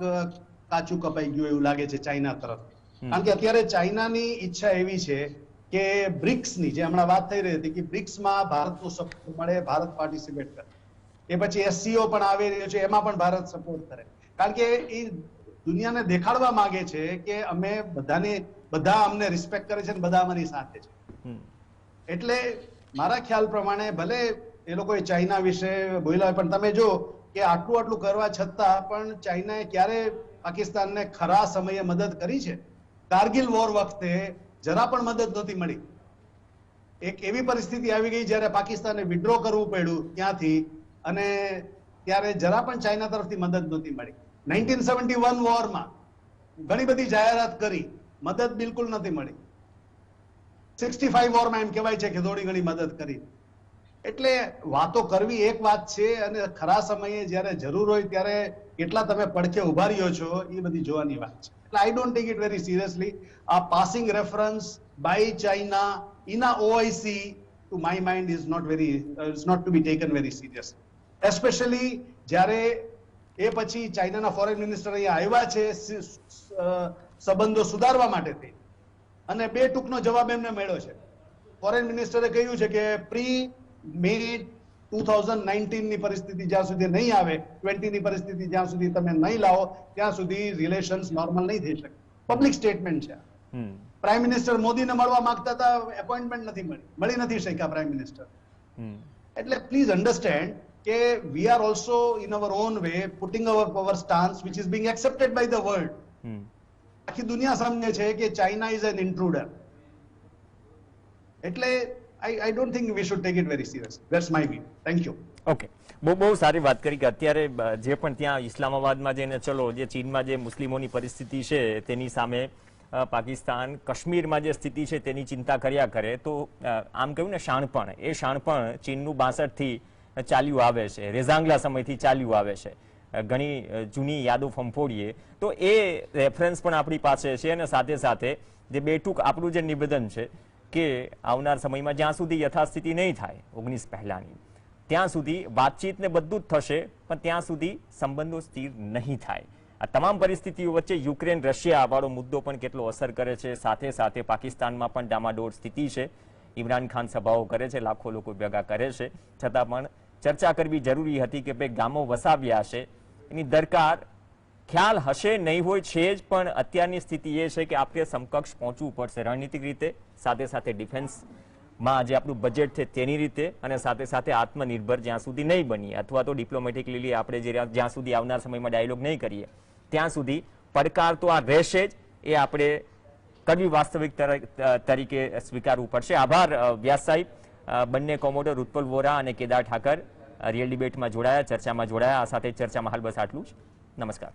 કાચું કપાઈ ગયું એવું લાગે છે ચાઇના તરફ. કારણ કે અત્યારે ચાઇનાની ઈચ્છા એવી છે કે બ્રિક્સની જે હમણાં વાત થઈ રહી હતી કે બ્રિક્સમાં ભારતનો સપોર્ટ મળે, ભારત પાર્ટિસિપેટ કરે. એ પછી SCO પણ આવી રહ્યો છે, એમાં પણ ભારત સપોર્ટ કરે. કારણ કે એ દુનિયાને દેખાડવા માંગે છે કે અમે બધા અમને રિસ્પેક્ટ કરે છે અને બધા અમારી સાથે છે. એટલે મારા ખ્યાલ પ્રમાણે ભલે એ લોકોએ ચાઇના વિશે બોલ્યા, પણ તમે જો કે આટલું કરવા છતાં પણ ચાઇનાએ ક્યારે પાકિસ્તાનને ખરા સમયે મદદ કરી છે? કારગિલ વોર વખતે જરા પણ મદદ નહોતી મળી. એક એવી પરિસ્થિતિ આવી ગઈ જ્યારે પાકિસ્તાને વિડ્રો કરવું પડ્યું ત્યાંથી, અને ત્યારે જરા પણ ચાઇના તરફથી મદદ નહોતી મળી. 1971 વોરમાં ઘણી બધી જાહેરાત કરી, મદદ બિલકુલ નથી મળી. 65 વોરમાં એમ કહેવાય છે કે થોડી ઘણી મદદ કરી. એટલે વાતો કરવી એક વાત છે, અને ખરા સમયે જ્યારે જરૂર હોય ત્યારે કેટલા તમે પડખે ઉભા રહ્યો છો એ બધી જોવાની વાત છે. એટલે I don't take it very seriously. આ passing reference by China in a OIC to my mind is not to be taken very seriously. Especially જ્યારે એ પછી ચાઇનાના ફોરેન મિનિસ્ટર અહીંયા આવ્યા છે સંબંધો સુધારવા માટે થઈ, અને બે ટૂંકનો જવાબ એમને મળ્યો છે. ફોરેન મિનિસ્ટરે કહ્યું છે કે મે 2019 ની પરિસ્થિતિ જ્યાં સુધી નહીં આવે, 20 ની પરિસ્થિતિ જ્યાં સુધી તમે નહીં લાવો ત્યાં સુધી રિલેશન્સ નોર્મલ નહીં થઈ શકે. પબ્લિક સ્ટેટમેન્ટ છે. પ્રાઇમ મિનિસ્ટર મોદીને મળવા માંગતા હતા, એપોઇન્ટમેન્ટ નથી મળી નથી શક્યા પ્રાઇમ મિનિસ્ટર. એટલે પ્લીઝ અન્ડરસ્ટેન્ડ કે we are also in our own way putting our stance which is being accepted by the world. આખી દુનિયા સમજે છે કે ચાઇના is an intruder. એટલે I don't think we should take it very seriously. That's my view. Thank you. Okay, બહુ સારી વાત કરી કે અત્યારે જે પણ ત્યાં ઇસ્લામાબાદમાં જઈને ચલો જે ચીનમાં જે મુસ્લિમોની પરિસ્થિતિ છે તેની સામે પાકિસ્તાન કાશ્મીરમાં જે સ્થિતિ છે તેની ચિંતા કર્યા કરે, તો આમ કહ્યું ને શાણપણ, એ શાણપણ ચીનનું 62 થી ચાલ્યું આવે છે, રેઝાંગલા સમયથી ચાલ્યું આવે છે. ઘણી જૂની યાદો ફંફોડીએ તો એ રેફરન્સ પણ આપણી પાસે છે. અને સાથે સાથે જે બેટૂક આપણું જે નિવેદન છે કે આવનાર સમયમાં જ્યાં સુધી યથાસ્થિતિ નહીં થાય 19 પહેલાની, ત્યાં સુધી વાતચીત ને બધું જ થશે, પણ ત્યાં સુધી સંબંધો સ્થિર નહીં થાય. આ તમામ પરિસ્થિતિઓ વચ્ચે યુક્રેન રશિયા વાળો મુદ્દો પણ કેટલો અસર કરે છે. સાથે સાથે પાકિસ્તાનમાં પણ ડામાડોળ સ્થિતિ છે. ઇમરાન ખાન સભાઓ કરે છે, લાખો લોકો ભેગા કરે છે, છતાં પણ ચર્ચા કરવી જરૂરી હતી કે ભાઈ ગામો વસાવ્યા છે, એની દરકાર ખ્યાલ હશે નહીં હોય છે જ, પણ અત્યારની સ્થિતિ એ છે કે આપણે સમકક્ષ પહોંચવું પડશે રણનીતિક રીતે, સાથે સાથે ડિફેન્સમાં જે આપણું બજેટ છે તેની રીતે, અને સાથે સાથે આત્મનિર્ભર જ્યાં સુધી નહીં બનીએ અથવા તો ડિપ્લોમેટિકલી આપણે જ્યાં સુધી આવનાર સમયમાં ડાયલોગ નહીં કરીએ ત્યાં સુધી પડકાર તો આ રહેશે જ. એ આપણે કડવી વાસ્તવિક તરીકે સ્વીકારવું પડશે. આભાર વ્યાસ સાહેબ. બંને કોમોડર ઉત્પલ વોરા અને કેદાર ઠાકર રિયલ ડિબેટમાં જોડાયા, ચર્ચામાં જોડાયા. આ સાથે ચર્ચામાં હાલ બસ આટલું જ. નમસ્કાર.